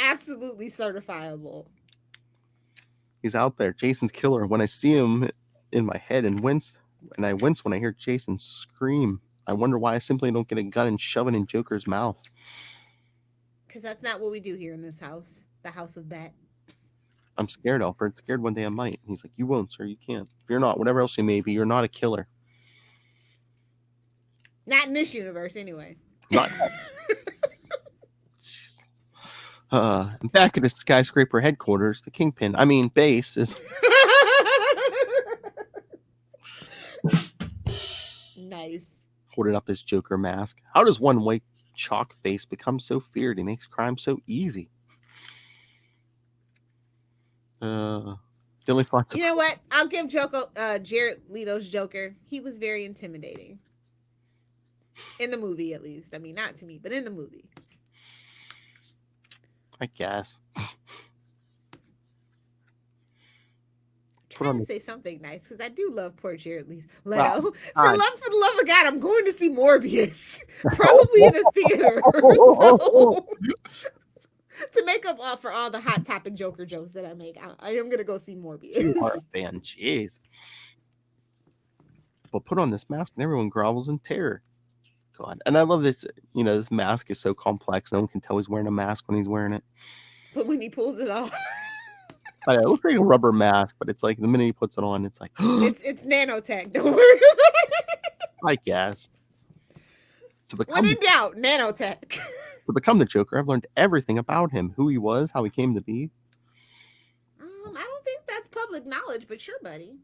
Absolutely certifiable. He's out there. Jason's killer. When I see him in my head and I wince when I hear Jason scream. I wonder why I simply don't get a gun and shove it in Joker's mouth. Because that's not what we do here in this house. The House of Bat. I'm scared, Alfred. Scared one day I might. He's like, you won't, sir. You can't. If you're not, whatever else you may be, you're not a killer. Not in this universe, anyway. Not. Back at the skyscraper headquarters, the base is. Nice. Holding up his Joker mask. How does one white chalk face become so feared? He makes crime so easy. The only thoughts. You know what? I'll give Jared Leto's Joker. He was very intimidating. In the movie, at least. I mean, not to me, but in the movie. I guess. Trying to say something nice because I do love poor Jared Leto. For the love of God, I'm going to see Morbius, probably in a theater. So, to make up for all the hot topic Joker jokes that I make, I am going to go see Morbius. You are a fan, jeez. But put on this mask and everyone grovels in terror. God, and I love this. This mask is so complex. No one can tell he's wearing a mask when he's wearing it. But when he pulls it off. It looks like a rubber mask, but it's like the minute he puts it on, it's like it's nanotech. Don't worry about it. I guess. When in doubt, nanotech. To become the Joker, I've learned everything about him, who he was, how he came to be. I don't think that's public knowledge, but sure, buddy.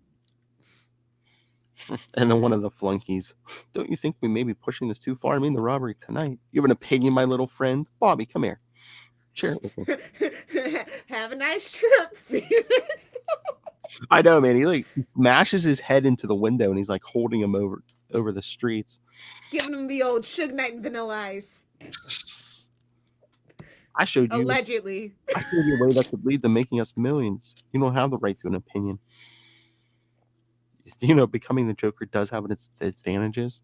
And then one of the flunkies. Don't you think we may be pushing this too far? I mean, the robbery tonight. You have an opinion, my little friend? Bobby, come here. Share it with me. Have a nice trip. See you next time. I know, man. He like smashes his head into the window and he's like holding him over the streets. Giving him the old Suge Knight and Vanilla Ice. I showed you. Allegedly. I showed you a way that could lead to making us millions. You don't have the right to an opinion. You know, becoming the Joker does have its advantages.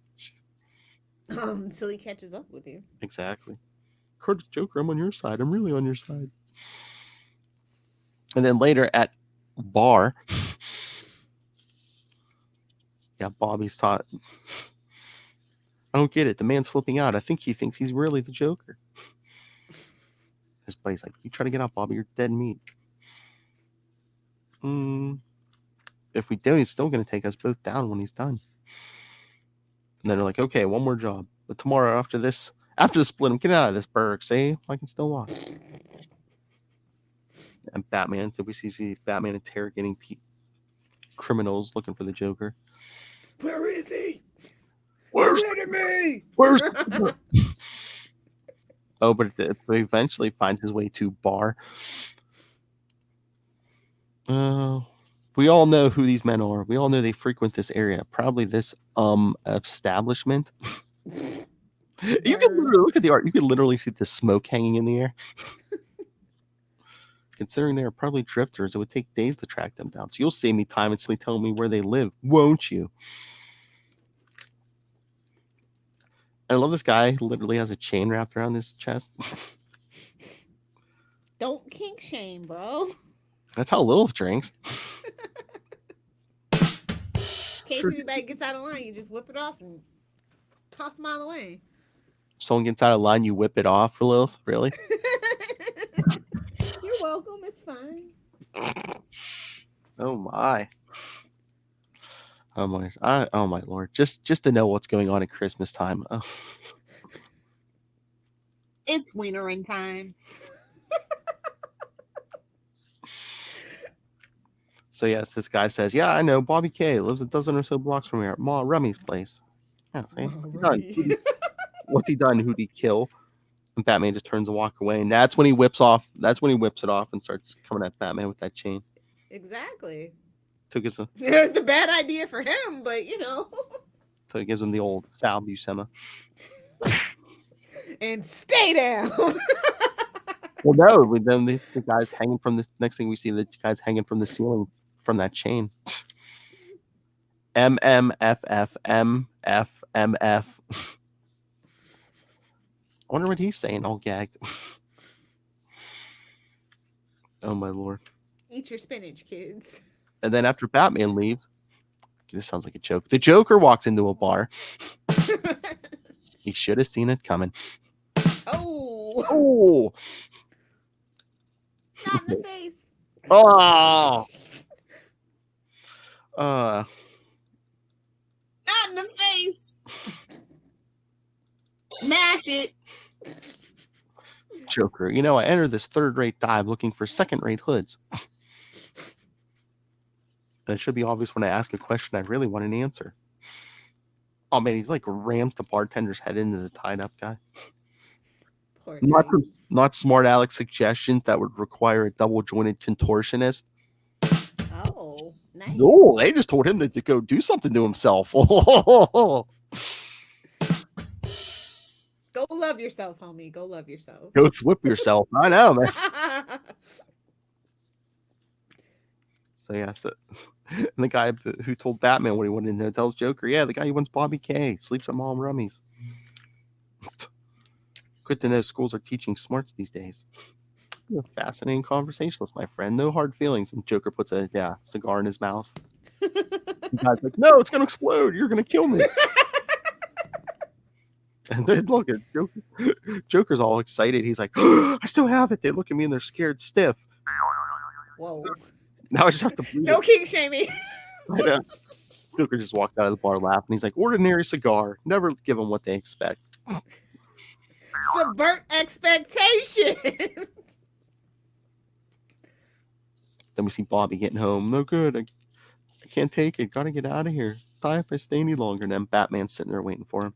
Until he catches up with you. Exactly. Courage, Joker, I'm on your side. I'm really on your side. And then later at bar, yeah, Bobby's taught. I don't get it. The man's flipping out. I think he thinks he's really the Joker. His buddy's like, you try to get out, Bobby, you're dead meat. If we don't, he's still going to take us both down when he's done. And then they're like, okay, one more job. But tomorrow after the split, I'm getting out of this burg. See, I can still walk. And Batman, so we see Batman interrogating criminals looking for the Joker. Where is he? Where's me? Where's Oh, but he eventually finds his way to bar. We all know who these men are. We all know they frequent this area. Probably this establishment. You can literally look at the art. You can literally see the smoke hanging in the air. Considering they are probably drifters, it would take days to track them down. So you'll save me time and telling me where they live, won't you? I love this guy who literally has a chain wrapped around his chest. Don't kink shame, bro. That's how Lilith drinks. In case anybody gets out of line, you just whip it off and toss them out of the way. If someone gets out of line, you whip it off for Lilith? Really? You're welcome. It's fine. Oh my. Oh my Lord. Just to know what's going on at Christmas time. Oh. It's wintering time. So yes, this guy says, yeah, I know. Bobby K lives a dozen or so blocks from here at Ma Rummy's place. Yeah, see? What's he done? Who'd he kill? And Batman just turns to walk away. And that's when he whips it off and starts coming at Batman with that chain. Exactly. It was a bad idea for him, but you know. So he gives him the old Sal Buscema. And stay down. Well, no, then the guy's hanging from this. Next thing we see, the guy's hanging from the ceiling from that chain. MMFFMFMF. I wonder what he's saying, all gagged. Oh my Lord. Eat your spinach, kids. And then after Batman leaves, this sounds like a joke. The Joker walks into a bar. He should have seen it coming. Oh. Not in the face. Oh. Not in the face. Smash it. Joker, you know, I entered this third-rate dive looking for second-rate hoods. And it should be obvious when I ask a question I really want an answer. Oh man, he's like rams the bartender's head into the tied-up guy. Not smart Alex suggestions that would require a double-jointed contortionist. Oh, nice. No, they just told him to go do something to himself. Go love yourself, homie. Go love yourself. Go whip yourself. I know, man. So yeah, and the guy who told Batman what he wanted to know tells Joker, yeah, the guy who wants Bobby K sleeps at Mom Rummy's. Good to know schools are teaching smarts these days. You're a fascinating conversationalist, my friend. No hard feelings. And Joker puts a cigar in his mouth. The guy's like, no, it's gonna explode. You're gonna kill me. And they look at Joker's all excited. He's like, oh, I still have it. They look at me and they're scared stiff. Whoa. Now I just have to no king shaming. I know. Joker just walked out of the bar laughing. He's like, ordinary cigar. Never give them what they expect. Subvert expectations. Then we see Bobby getting home. No good. I can't take it. Gotta get out of here. Die if I stay any longer. And then Batman's sitting there waiting for him.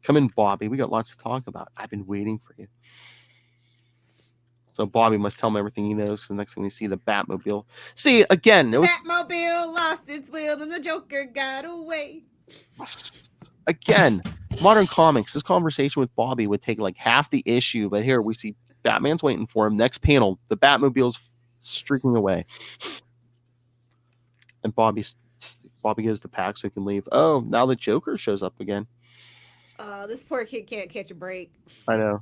Come in, Bobby. We got lots to talk about. I've been waiting for you. So Bobby must tell him everything he knows, because the next thing we see, the Batmobile. See, again, it was Batmobile lost its wheel and the Joker got away. again, modern comics. This conversation with Bobby would take like half the issue, but here we see Batman's waiting for him. Next panel, the Batmobile's streaking away, and Bobby goes to pack so he can leave. Oh, now the Joker shows up again. This poor kid can't catch a break. I know.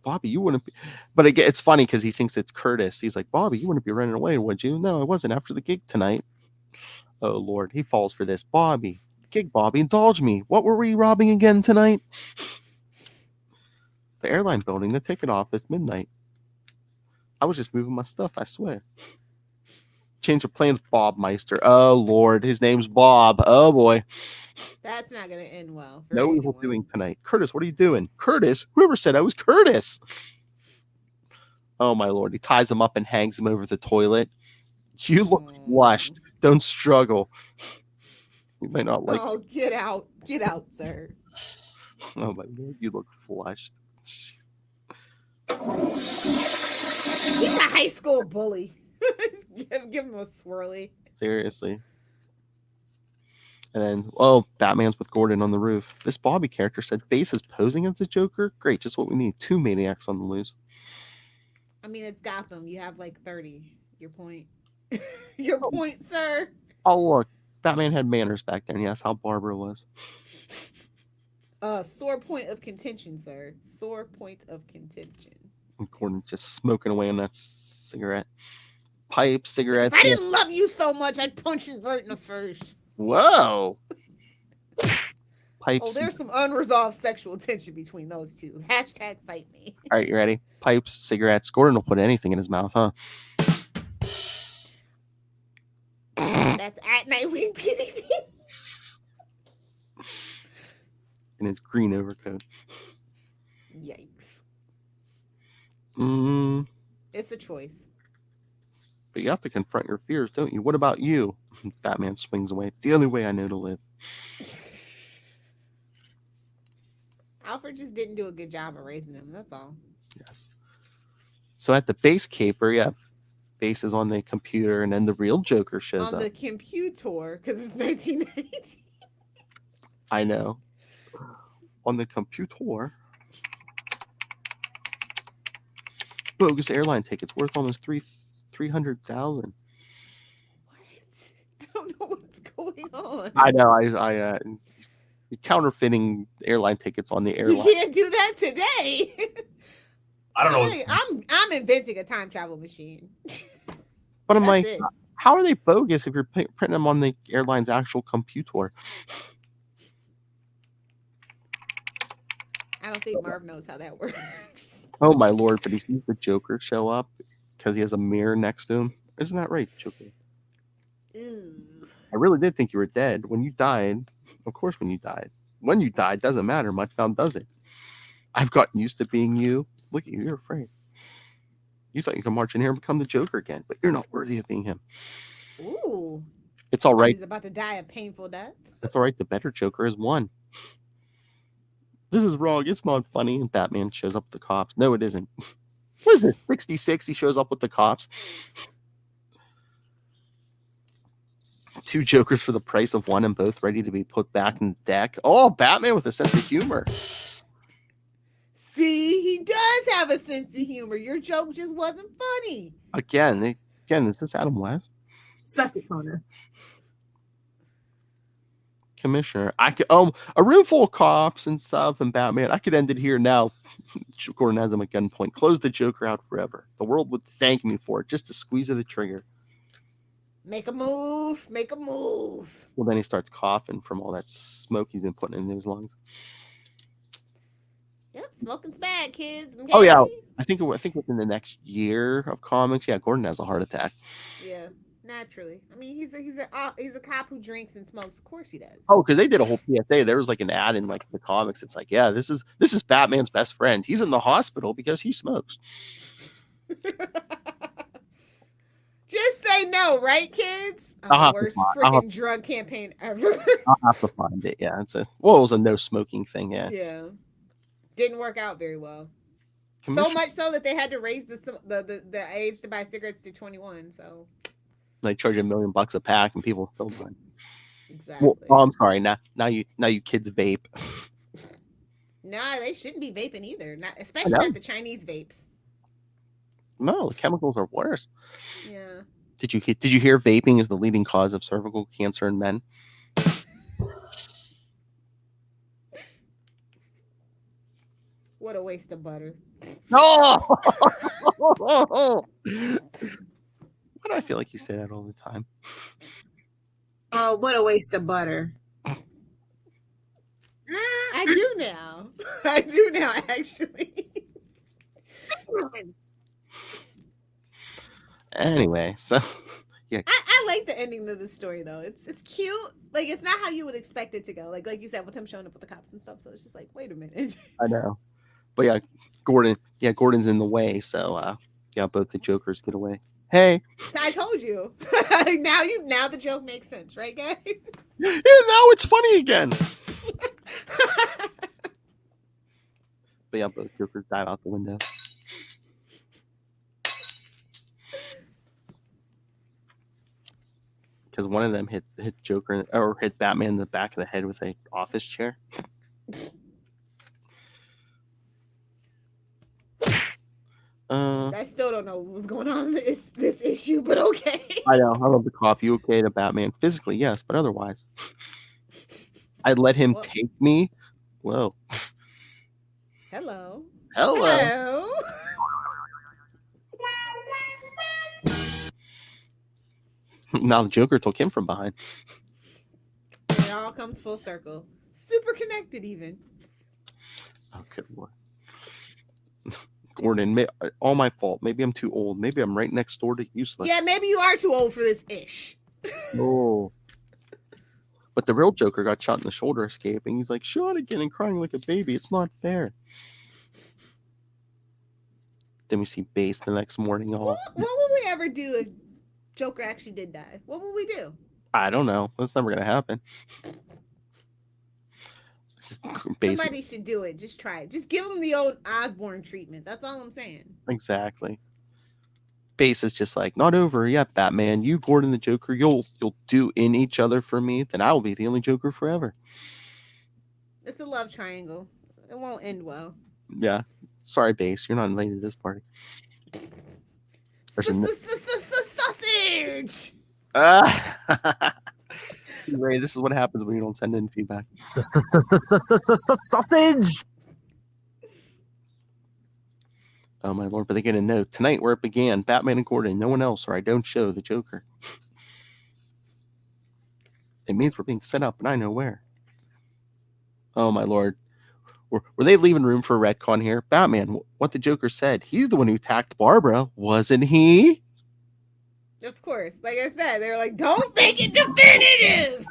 Bobby, you wouldn't be. But again, it's funny because he thinks it's Curtis. He's like, Bobby, you wouldn't be running away, would you? No, I wasn't after the gig tonight. Oh, Lord. He falls for this. Bobby. Gig, Bobby. Indulge me. What were we robbing again tonight? The airline building, the ticket office, midnight. I was just moving my stuff, I swear. Change of plans, Bob Meister. Oh, Lord. His name's Bob. Oh, boy. That's not going to end well. For No evil anyone. doing tonight. Curtis, what are you doing? Curtis? Whoever said I was Curtis? Oh, my Lord. He ties him up and hangs him over the toilet. You look flushed. Don't struggle. You might not like Oh, get out. Get out, sir. Oh, my Lord. You look flushed. He's a high school bully. Give him a swirly. Seriously. And then, oh, Batman's with Gordon on the roof. This Bobby character said Base is posing as the Joker. Great, just what we need. 2 maniacs on the loose. I mean, it's Gotham. You have like 30. Your point. Your point, sir. Oh, look. Batman had manners back then. Yes, how Barbara was. Sore point of contention, sir. Sore point of contention. And Gordon just smoking away on that cigarette. Pipe, cigarette. If I didn't love you so much, I'd punch you right in the face. Whoa. Pipes. Oh, there's some unresolved sexual tension between those two. Hashtag fight me. All right, you ready? Pipes, cigarettes. Gordon will put anything in his mouth, huh? That's at Nightwing PDP. In his green overcoat. Yikes. It's a choice. But you have to confront your fears, don't you? What about you? Batman swings away. It's the only way I know to live. Alfred just didn't do a good job of raising him. That's all. Yes. So at the base caper, yeah, Base is on the computer, and then the real Joker shows up. On the computer, because it's 1990. I know. On the computer. Bogus airline tickets worth almost $300,000. What? I don't know what's going on. I know. He's counterfeiting airline tickets on the airline. You can't do that today. I don't know. I'm inventing a time travel machine. But I'm like, how are they bogus if you're printing them on the airline's actual computer? I don't think Marv knows how that works. Oh my Lord! But he sees the Joker show up because he has a mirror next to him. Isn't that right, Joker? Ooh. I really did think you were dead when you died. Of course, when you died doesn't matter much now, does it? I've gotten used to being you. Look at you, you're afraid. You thought you could march in here and become the Joker again, but you're not worthy of being him. Ooh. It's all right. He's about to die a painful death. It's all right. The better Joker has won. This is wrong. It's not funny. And Batman shows up with the cops. No, it isn't. What is it? 66. He shows up with the cops. 2 Jokers for the price of 1 and both ready to be put back in the deck. Oh, Batman with a sense of humor. See, he does have a sense of humor. Your joke just wasn't funny. Again, is this Adam West? Suck it, Connor. Commissioner, I could a room full of cops and stuff and Batman. I could end it here now. Gordon has him at gunpoint. Close the Joker out forever. The world would thank me for it. Just a squeeze of the trigger. Make a move. Make a move. Well, then he starts coughing from all that smoke he's been putting in his lungs. Yep, smoking's bad, kids. Okay? Oh yeah, I think within the next year of comics, yeah, Gordon has a heart attack. Yeah. Naturally. I mean, he's a cop who drinks and smokes. Of course he does. Oh, because they did a whole PSA. There was like an ad in like the comics. It's like, yeah, this is Batman's best friend. He's in the hospital because he smokes. Just say no, right, kids? I'll Worst freaking drug campaign ever. I'll have to find it. Yeah, it was a no smoking thing. Yeah. Yeah. Didn't work out very well. So much so that they had to raise the age to buy cigarettes to 21. So They charge $1 million a pack, and people still buy. exactly. Well, oh, I'm sorry. Now you kids vape. Nah, they shouldn't be vaping either. Not especially not the Chinese vapes. No, the chemicals are worse. Yeah. Did you hear vaping is the leading cause of cervical cancer in men? What a waste of butter. No. Why do I feel like you say that all the time? Oh, what a waste of butter. I do now. I do now, actually. Anyway, so yeah. I like the ending of the story though. It's cute. Like it's not how you would expect it to go. Like you said, with him showing up with the cops and stuff. So it's just like, wait a minute. I know. But yeah, Gordon's in the way, so both the Jokers get away. Hey. So I told you. now the joke makes sense, right, guys? Yeah, now it's funny again. But yeah, both Jokers dive out the window. Because one of them hit Joker or hit Batman in the back of the head with a office chair. I still don't know what was going on in this issue, but okay. I know. I love the cop. You okay to Batman? Physically, yes, but otherwise. I'd let him take me. Whoa. Hello. Now the Joker took him from behind. It all comes full circle. Super connected, even. Oh, good lord. Gordon, all my fault. Maybe I'm too old. Maybe I'm right next door to useless. Yeah, maybe you are too old for this ish. Oh. But the real Joker got shot in the shoulder escaping. He's like, shot again and crying like a baby. It's not fair. Then we see Base the next morning. What would we ever do if Joker actually did die? What would we do? I don't know. That's never going to happen. Somebody should do it. Just try it. Just give him the old Osborn treatment. That's all I'm saying. Exactly. Base is just like, not over yet, Batman. You, Gordon, the Joker, you'll do in each other for me. Then I will be the only Joker forever. It's a love triangle. It won't end well. Yeah. Sorry, Base. You're not invited to this party. Sausage! Ray, this is what happens when you don't send in feedback. Sausage! Oh, my lord. But they get a note. Tonight, where it began, Batman and Gordon, no one else, or I don't show the Joker. It means we're being set up, and I know where. Oh, my lord. Were they leaving room for a retcon here? Batman, what the Joker said. He's the one who attacked Barbara, wasn't he? Of course. Like I said, they were like, don't make it definitive!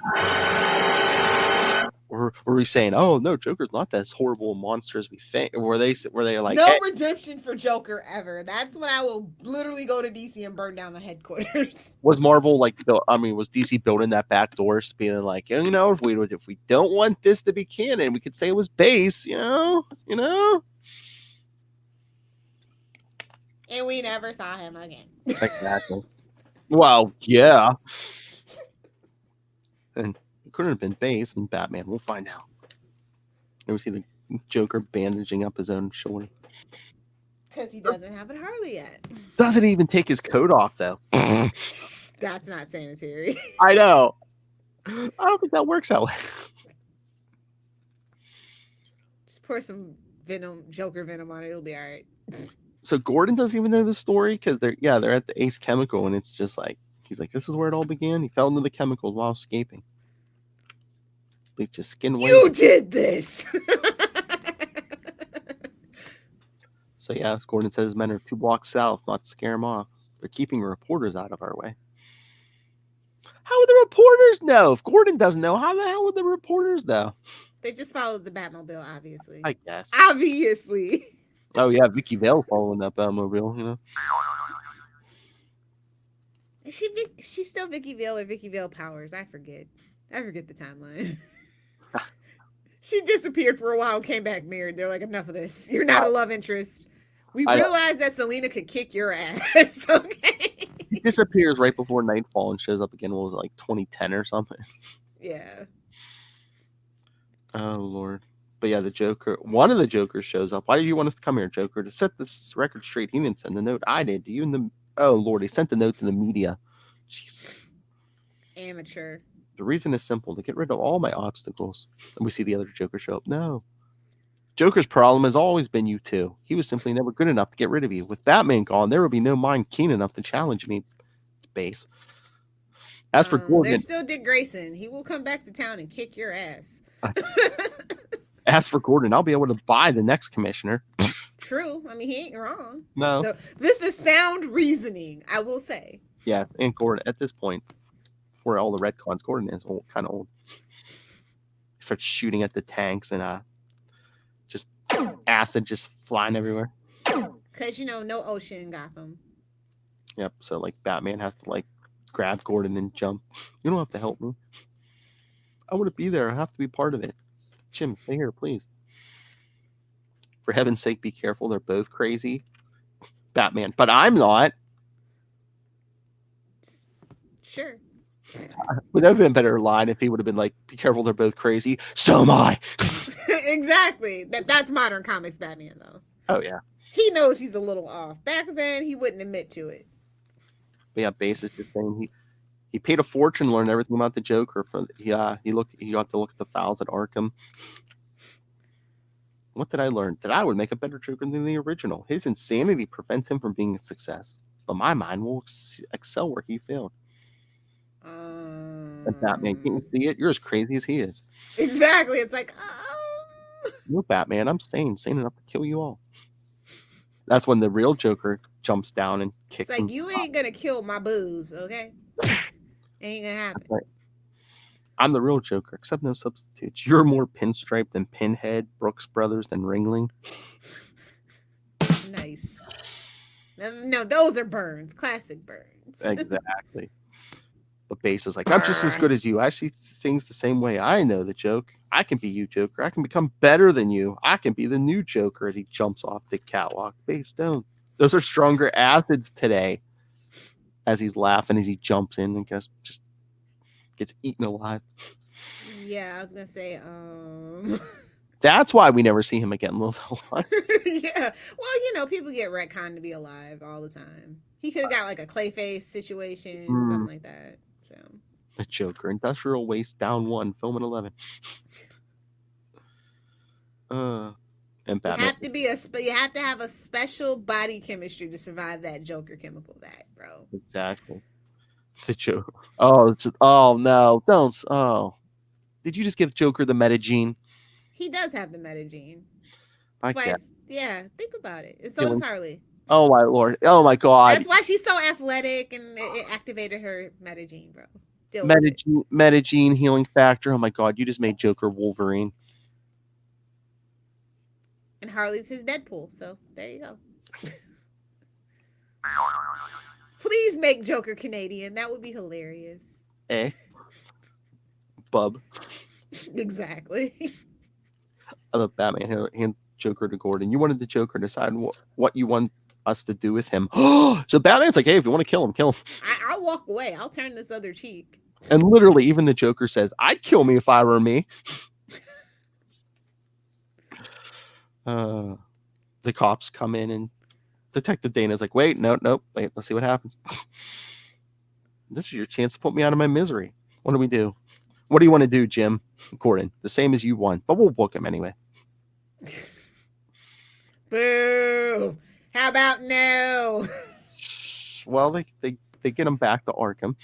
Or were we saying, oh, no, Joker's not as horrible a monster as we think? Or were they like... No hey. redemption for Joker ever. That's when I will literally go to DC and burn down the headquarters. Was Marvel was DC building that back door, being like, if we don't want this to be canon, we could say it was Base, you know? And we never saw him again. Exactly. Well, yeah. And it couldn't have been Base and Batman. We'll find out. And we see the Joker bandaging up his own shoulder. Because he doesn't have a Harley yet. Doesn't even take his coat off, though. That's not sanitary. I know. I don't think that works that way. Just pour some Joker venom on it. It'll be all right. So Gordon doesn't even know the story because they're at the Ace Chemical, and it's just like he's like, this is where it all began. He fell into the chemicals while escaping. Bleached his skin white. You did this. So yeah, as Gordon says, his men are 2 blocks south, not to scare him off. They're keeping reporters out of our way. How would the reporters know? If Gordon doesn't know, how the hell would the reporters know? They just followed the Batmobile, obviously. I guess. Obviously. Oh yeah, Vicky Vale following that Batmobile, Is she's still Vicky Vale or Vicky Vale Powers? I forget the timeline. She disappeared for a while, came back married. They're like, enough of this. You're not a love interest. We I know. realized that Selena could kick your ass. Okay. He disappears right before nightfall and shows up again. What was it, like 2010 or something? Yeah. Oh Lord. But yeah, the Joker. One of the Jokers shows up. Why did you want us to come here, Joker? To set this record straight. He didn't send the note. I did. You and the. Oh Lord, he sent the note to the media. Jeez. Amateur. The reason is simple: to get rid of all my obstacles. And we see the other Joker show up. No. Joker's problem has always been you two. He was simply never good enough to get rid of you. With Batman gone, there will be no mind keen enough to challenge me. Base. As for Gordon, There's still Dick Grayson. He will come back to town and kick your ass. as for Gordon, I'll be able to buy the next commissioner. True. I mean, he ain't wrong. No. This is sound reasoning, I will say. Yes, and Gordon at this point, for all the retcons, Gordon is old, kind of old. He starts shooting at the tanks and just acid just flying everywhere. Because, no ocean in Gotham. Yep. So like Batman has to like grab Gordon and jump. You don't have to help me. I want to be there. I have to be part of it. Jim, stay here, please. For heaven's sake, be careful. They're both crazy. Batman, but I'm not. Sure. Would that have been a better line if he would have been like, be careful, they're both crazy. So am I. Exactly. That's modern comics Batman, though. Oh, yeah. He knows he's a little off. Back then, he wouldn't admit to it. But yeah, Base is just saying he paid a fortune to learn everything about the Joker. He got to look at the files at Arkham. What did I learn? That I would make a better Joker than the original. His insanity prevents him from being a success. But my mind will excel where he failed. And Batman, can't you see it? You're as crazy as he is. Exactly. It's like, No, Batman, I'm sane enough to kill you all. That's when the real Joker jumps down and kicks it's him. like, you ain't gonna kill my booze, okay? Ain't gonna happen. Right. I'm the real Joker, except no substitutes. You're more Pinstripe than Pinhead, Brooks Brothers than Ringling. Nice. No, those are Burns. Classic Burns. Exactly. But Base is like, I'm just as good as you. I see things the same way. I know the joke. I can be you, Joker. I can become better than you. I can be the new Joker as he jumps off the catwalk. Base, don't. Those are stronger acids today. As he's laughing, as he jumps in and just gets eaten alive. Yeah, I was gonna say, That's why we never see him again, Lil. yeah. Well, people get retconned to be alive all the time. He could have got like a Clayface situation, something like that. So the Joker, Industrial Waste down 1, film at 11. And Batman. You have to have a special body chemistry to survive that Joker chemical bro. Exactly. The Joker. Oh no! Don't. Oh, did you just give Joker the metagene? He does have the metagene. Yeah, think about it. And so does Harley. Oh my Lord! Oh my God! That's why she's so athletic, and it activated her metagene, bro. Metagene healing factor. Oh my God! You just made Joker Wolverine. And Harley's his Deadpool. So there you go. Please make Joker Canadian. That would be hilarious. Bub. Exactly. I love Batman. Hand Joker to Gordon. You wanted the Joker to decide what you want us to do with him. So Batman's like, hey, if you want to kill him, kill him. I'll walk away. I'll turn this other cheek. And literally, even the Joker says, I'd kill me if I were me. The cops come in and Detective Dana's like, wait, wait, let's see what happens. This is your chance to put me out of my misery. What do we do? What do you want to do, Jim? Gordon, the same as you want, but we'll book him anyway. Boo! How about no? Well, they get him back to Arkham.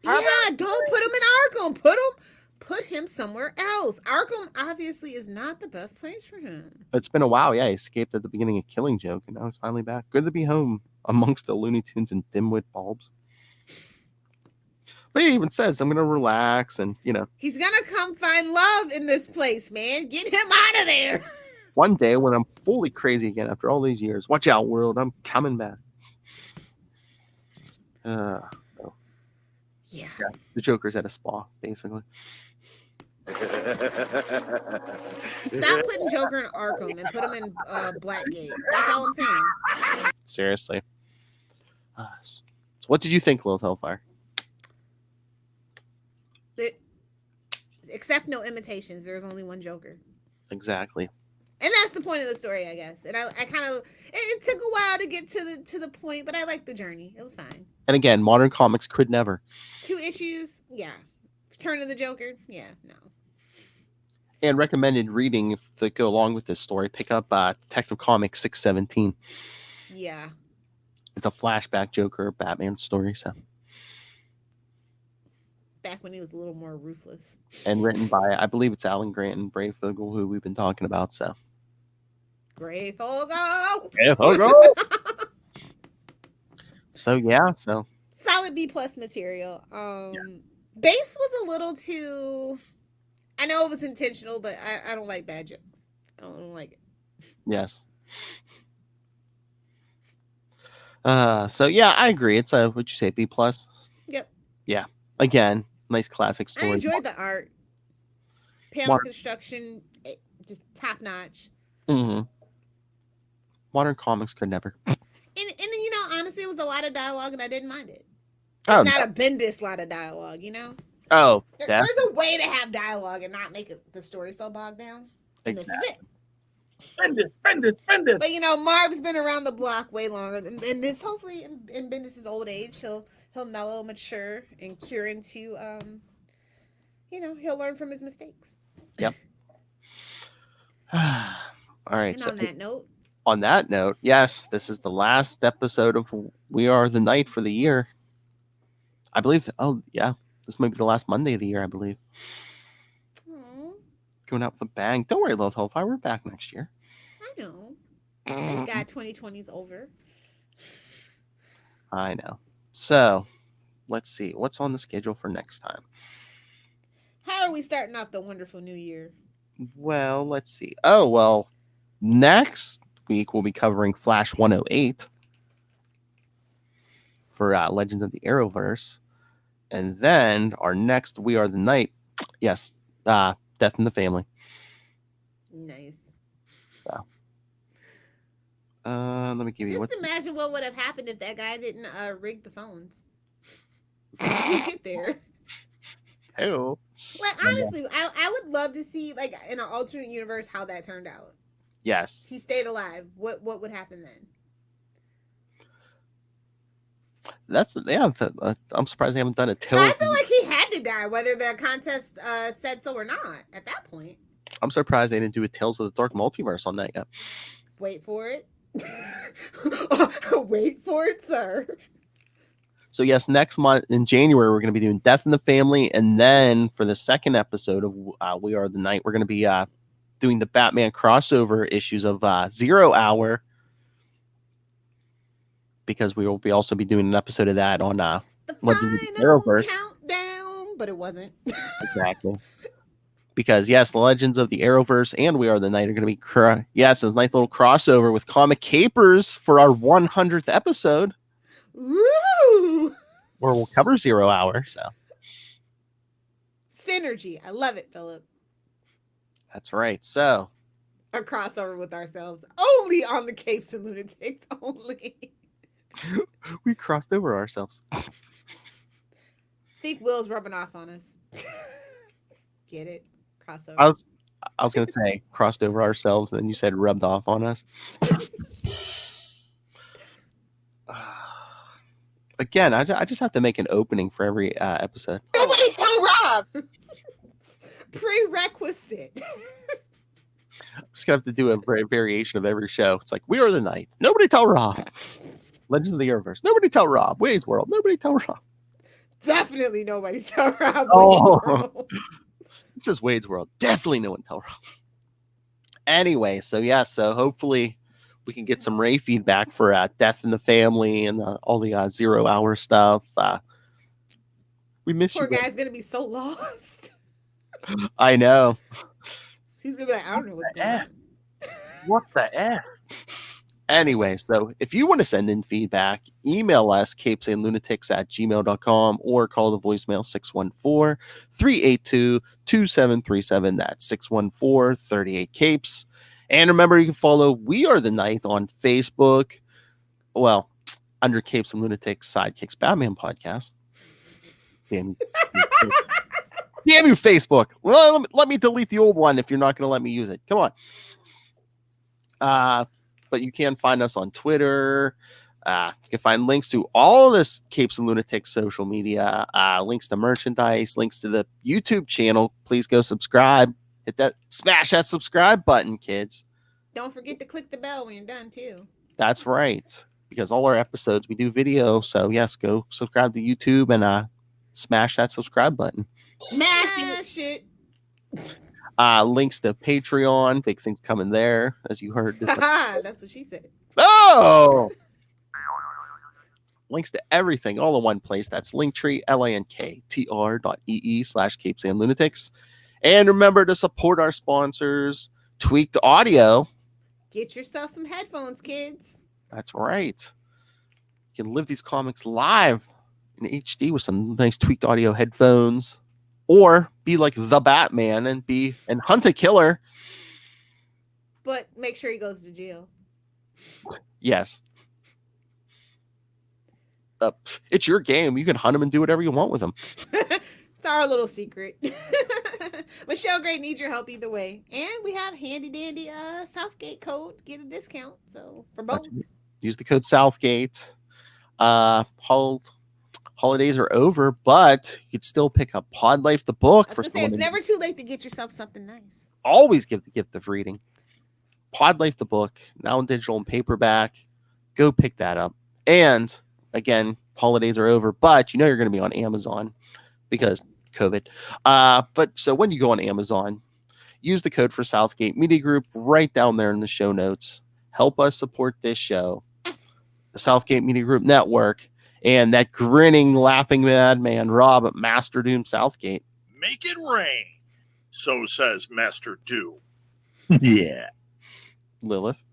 Yeah, don't put him in Arkham. Put him somewhere else. Arkham obviously is not the best place for him. It's been a while. Yeah, he escaped at the beginning of Killing Joke, and now he's finally back. Good to be home amongst the Looney Tunes and dimwit bulbs. But he even says, I'm going to relax, and, He's going to come find love in this place, man. Get him out of there. One day when I'm fully crazy again after all these years, watch out, world, I'm coming back. Yeah. The Joker's at a spa, basically. Stop putting Joker in Arkham and put him in Blackgate. That's all I'm saying. Seriously. So what did you think, Lilith Hellfire? Except no imitations. There's only one Joker. Exactly. And that's the point of the story, I guess. And I kind of it took a while to get to the point, but I liked the journey. It was fine. And again, modern comics could never. 2 issues, yeah. Return of the Joker, yeah, no. And recommended reading to go along with this story. Pick up Detective Comics 617. Yeah. It's a flashback Joker Batman story. So. Back when he was a little more ruthless. And written by, I believe it's Alan Grant and Breyfogle, who we've been talking about. So. Breyfogle! So yeah, so. Solid B+ material. Yes. Base was a little too. I know it was intentional, but I don't like bad jokes. I don't like it. Yes. So yeah, I agree. It's a, what'd you say, B+? Yep. Yeah. Again, nice classic story. I enjoyed the art. Panel construction, just top notch. Mm-hmm. Modern comics could never. And you know, honestly, it was a lot of dialogue, and I didn't mind it. It's Oh, not a Bendis lot of dialogue, you know. Oh, there's a way to have dialogue and not make the story so bogged down. And exactly. This is it. Bendis. But you know, Marv's been around the block way longer than Bendis. Hopefully, in Bendis's old age, he'll mellow, mature, and cure into you know, he'll learn from his mistakes. Yep. All right. And so on that note, yes, this is the last episode of We Are the Night for the year. I believe. Oh yeah, this might be the last Monday of the year. I believe. Aww. Going out with a bang. Don't worry, Lilith Hellfire. We're back next year. I know. Thank God 2020's over. I know. So, let's see. What's on the schedule for next time? How are we starting off the wonderful new year? Well, let's see. Oh, well, next week we'll be covering Flash 108 for Legends of the Arrowverse. And then our next We Are the Night, yes, Death in the Family. Nice. So, let me give you. Just imagine what would have happened if that guy didn't rig the phones. You get there. Oh. Like honestly, I would love to see like in an alternate universe how that turned out. Yes. He stayed alive. What would happen then? I'm surprised they haven't done a So I feel like he had to die, whether the contest said so or not. At that point, I'm surprised they didn't do a Tales of the Dark Multiverse on that yet. Wait for it. Wait for it, sir. So yes, next month in January we're going to be doing Death in the Family, and then for the second episode of We Are the Night, we're going to be doing the Batman crossover issues of 0 Hour, because we will be also be doing an episode of that on the Legends of the final Arrowverse. countdown, but it wasn't. Exactly. Because yes, the Legends of the Arrowverse and We Are the Night are going to be it's a nice little crossover with Comic Capers for our 100th episode. Woo! Where we'll cover 0 Hour. So synergy. I love it, Philip. that's right. So a crossover with ourselves only on the Capes and Lunatics only. We crossed over ourselves. I think Will's rubbing off on us. Get it? Crossover. I was gonna say crossed over ourselves, and then you said rubbed off on us. Again, I just have to make an opening for every episode. Nobody tell Rob. Prerequisite. I'm just gonna have to do a variation of every show. It's like We Are the Night. Nobody tell Rob. Legends of the Universe. Nobody tell Rob. Wade's World. Nobody tell Rob. Definitely nobody tell Rob. Oh. It's just Wade's World. Definitely no one tell Rob. Anyway, so yeah, so hopefully we can get some Ray feedback for Death in the Family and all the 0 Hour stuff. We miss Poor you. Poor guy's gonna be so lost. I know. He's gonna be like, I don't know what's going on. What the F? Anyway, so if you want to send in feedback, email us capesandlunatics@gmail.com or call the voicemail 614-382-2737. That's 614-38-CAPES. And remember, you can follow We Are the Night on Facebook. Well, under Capes and Lunatics Sidekicks Batman Podcast. Damn you, Facebook. Well, let me delete the old one if you're not going to let me use it. Come on. But you can find us on Twitter. You can find links to all this Capes and Lunatics social media, links to merchandise, links to the YouTube channel. Please go subscribe. Smash that subscribe button, kids. Don't forget to click the bell when you're done, too. That's right. Because all our episodes, we do video. So, yes, go subscribe to YouTube and smash that subscribe button. Smash it. Links to Patreon. Big things coming there, as you heard. That's what she said. Oh! Links to everything all in one place. That's Linktree, linktr.ee/capesandlunatics. And remember to support our sponsors, Tweaked Audio. Get yourself some headphones, kids. That's right. You can live these comics live in HD with some nice Tweaked Audio headphones. Or be like the Batman and hunt a killer. But make sure he goes to jail. Yes. It's your game. You can hunt him and do whatever you want with him. It's our little secret. Michelle Gray needs your help either way. And we have handy dandy Southgate code to get a discount. So for both. Use the code Southgate. Holidays are over, but you could still pick up Pod Life the book. It's never too late to get yourself something nice. Always give the gift of reading. Pod Life the book, now in digital and paperback. Go pick that up. And again, holidays are over, but you know you're going to be on Amazon because COVID. But so when you go on Amazon, use the code for Southgate Media Group right down there in the show notes. Help us support this show, the Southgate Media Group Network. And that grinning, laughing madman, Rob at Master Doom Southgate. Make it rain. So says Master Doom. Yeah. Lilith.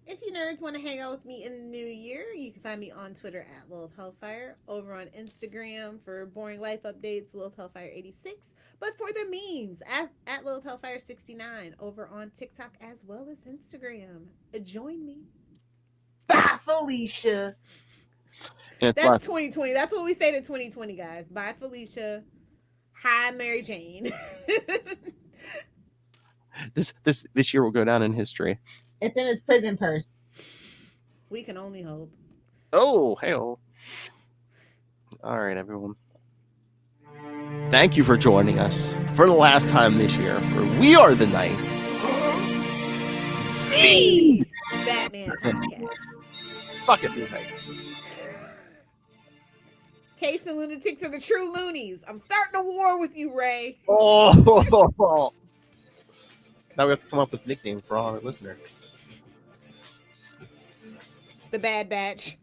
If you nerds want to hang out with me in the new year, you can find me on Twitter at Lilith Hellfire, over on Instagram for boring life updates, Lilith Hellfire 86, but for the memes at Lilith Hellfire 69, over on TikTok as well as Instagram. Join me. Bye, Felicia. That's 2020. That's what we say to 2020, guys. Bye, Felicia. Hi, Mary Jane. This year will go down in history. It's in his prison purse. We can only hope. Oh, hell. All right, everyone. Thank you for joining us for the last time this year for We Are the Night. The Batman Podcast. Suck it, Midnight. Capes and Lunatics are the true loonies. I'm starting a war with you, Ray. Oh. Now we have to come up with nicknames for all our listeners. The Bad Batch.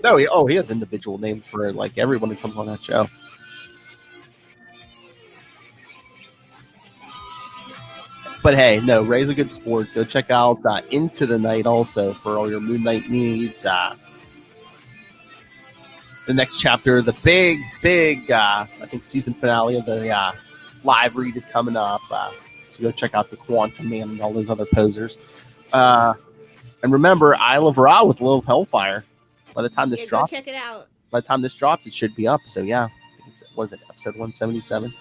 No, he has individual names for like everyone who comes on that show. But hey, no, Ray's a good sport. Go check out Into the Night also for all your Moon Knight needs. The next chapter, the big, I think season finale of the live read is coming up. So go check out the Quantum Man and all those other posers. And remember, Isle of Ra with Lilith Hellfire. By the time this drops, check it out. By the time this drops, it should be up. So yeah, was it episode 177?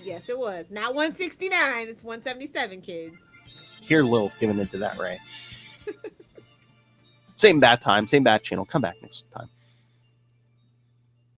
Yes, it was. Not 169. It's 177, kids. Here, Lilith giving into that, Ray. Same bat time, same bat channel. Come back next time.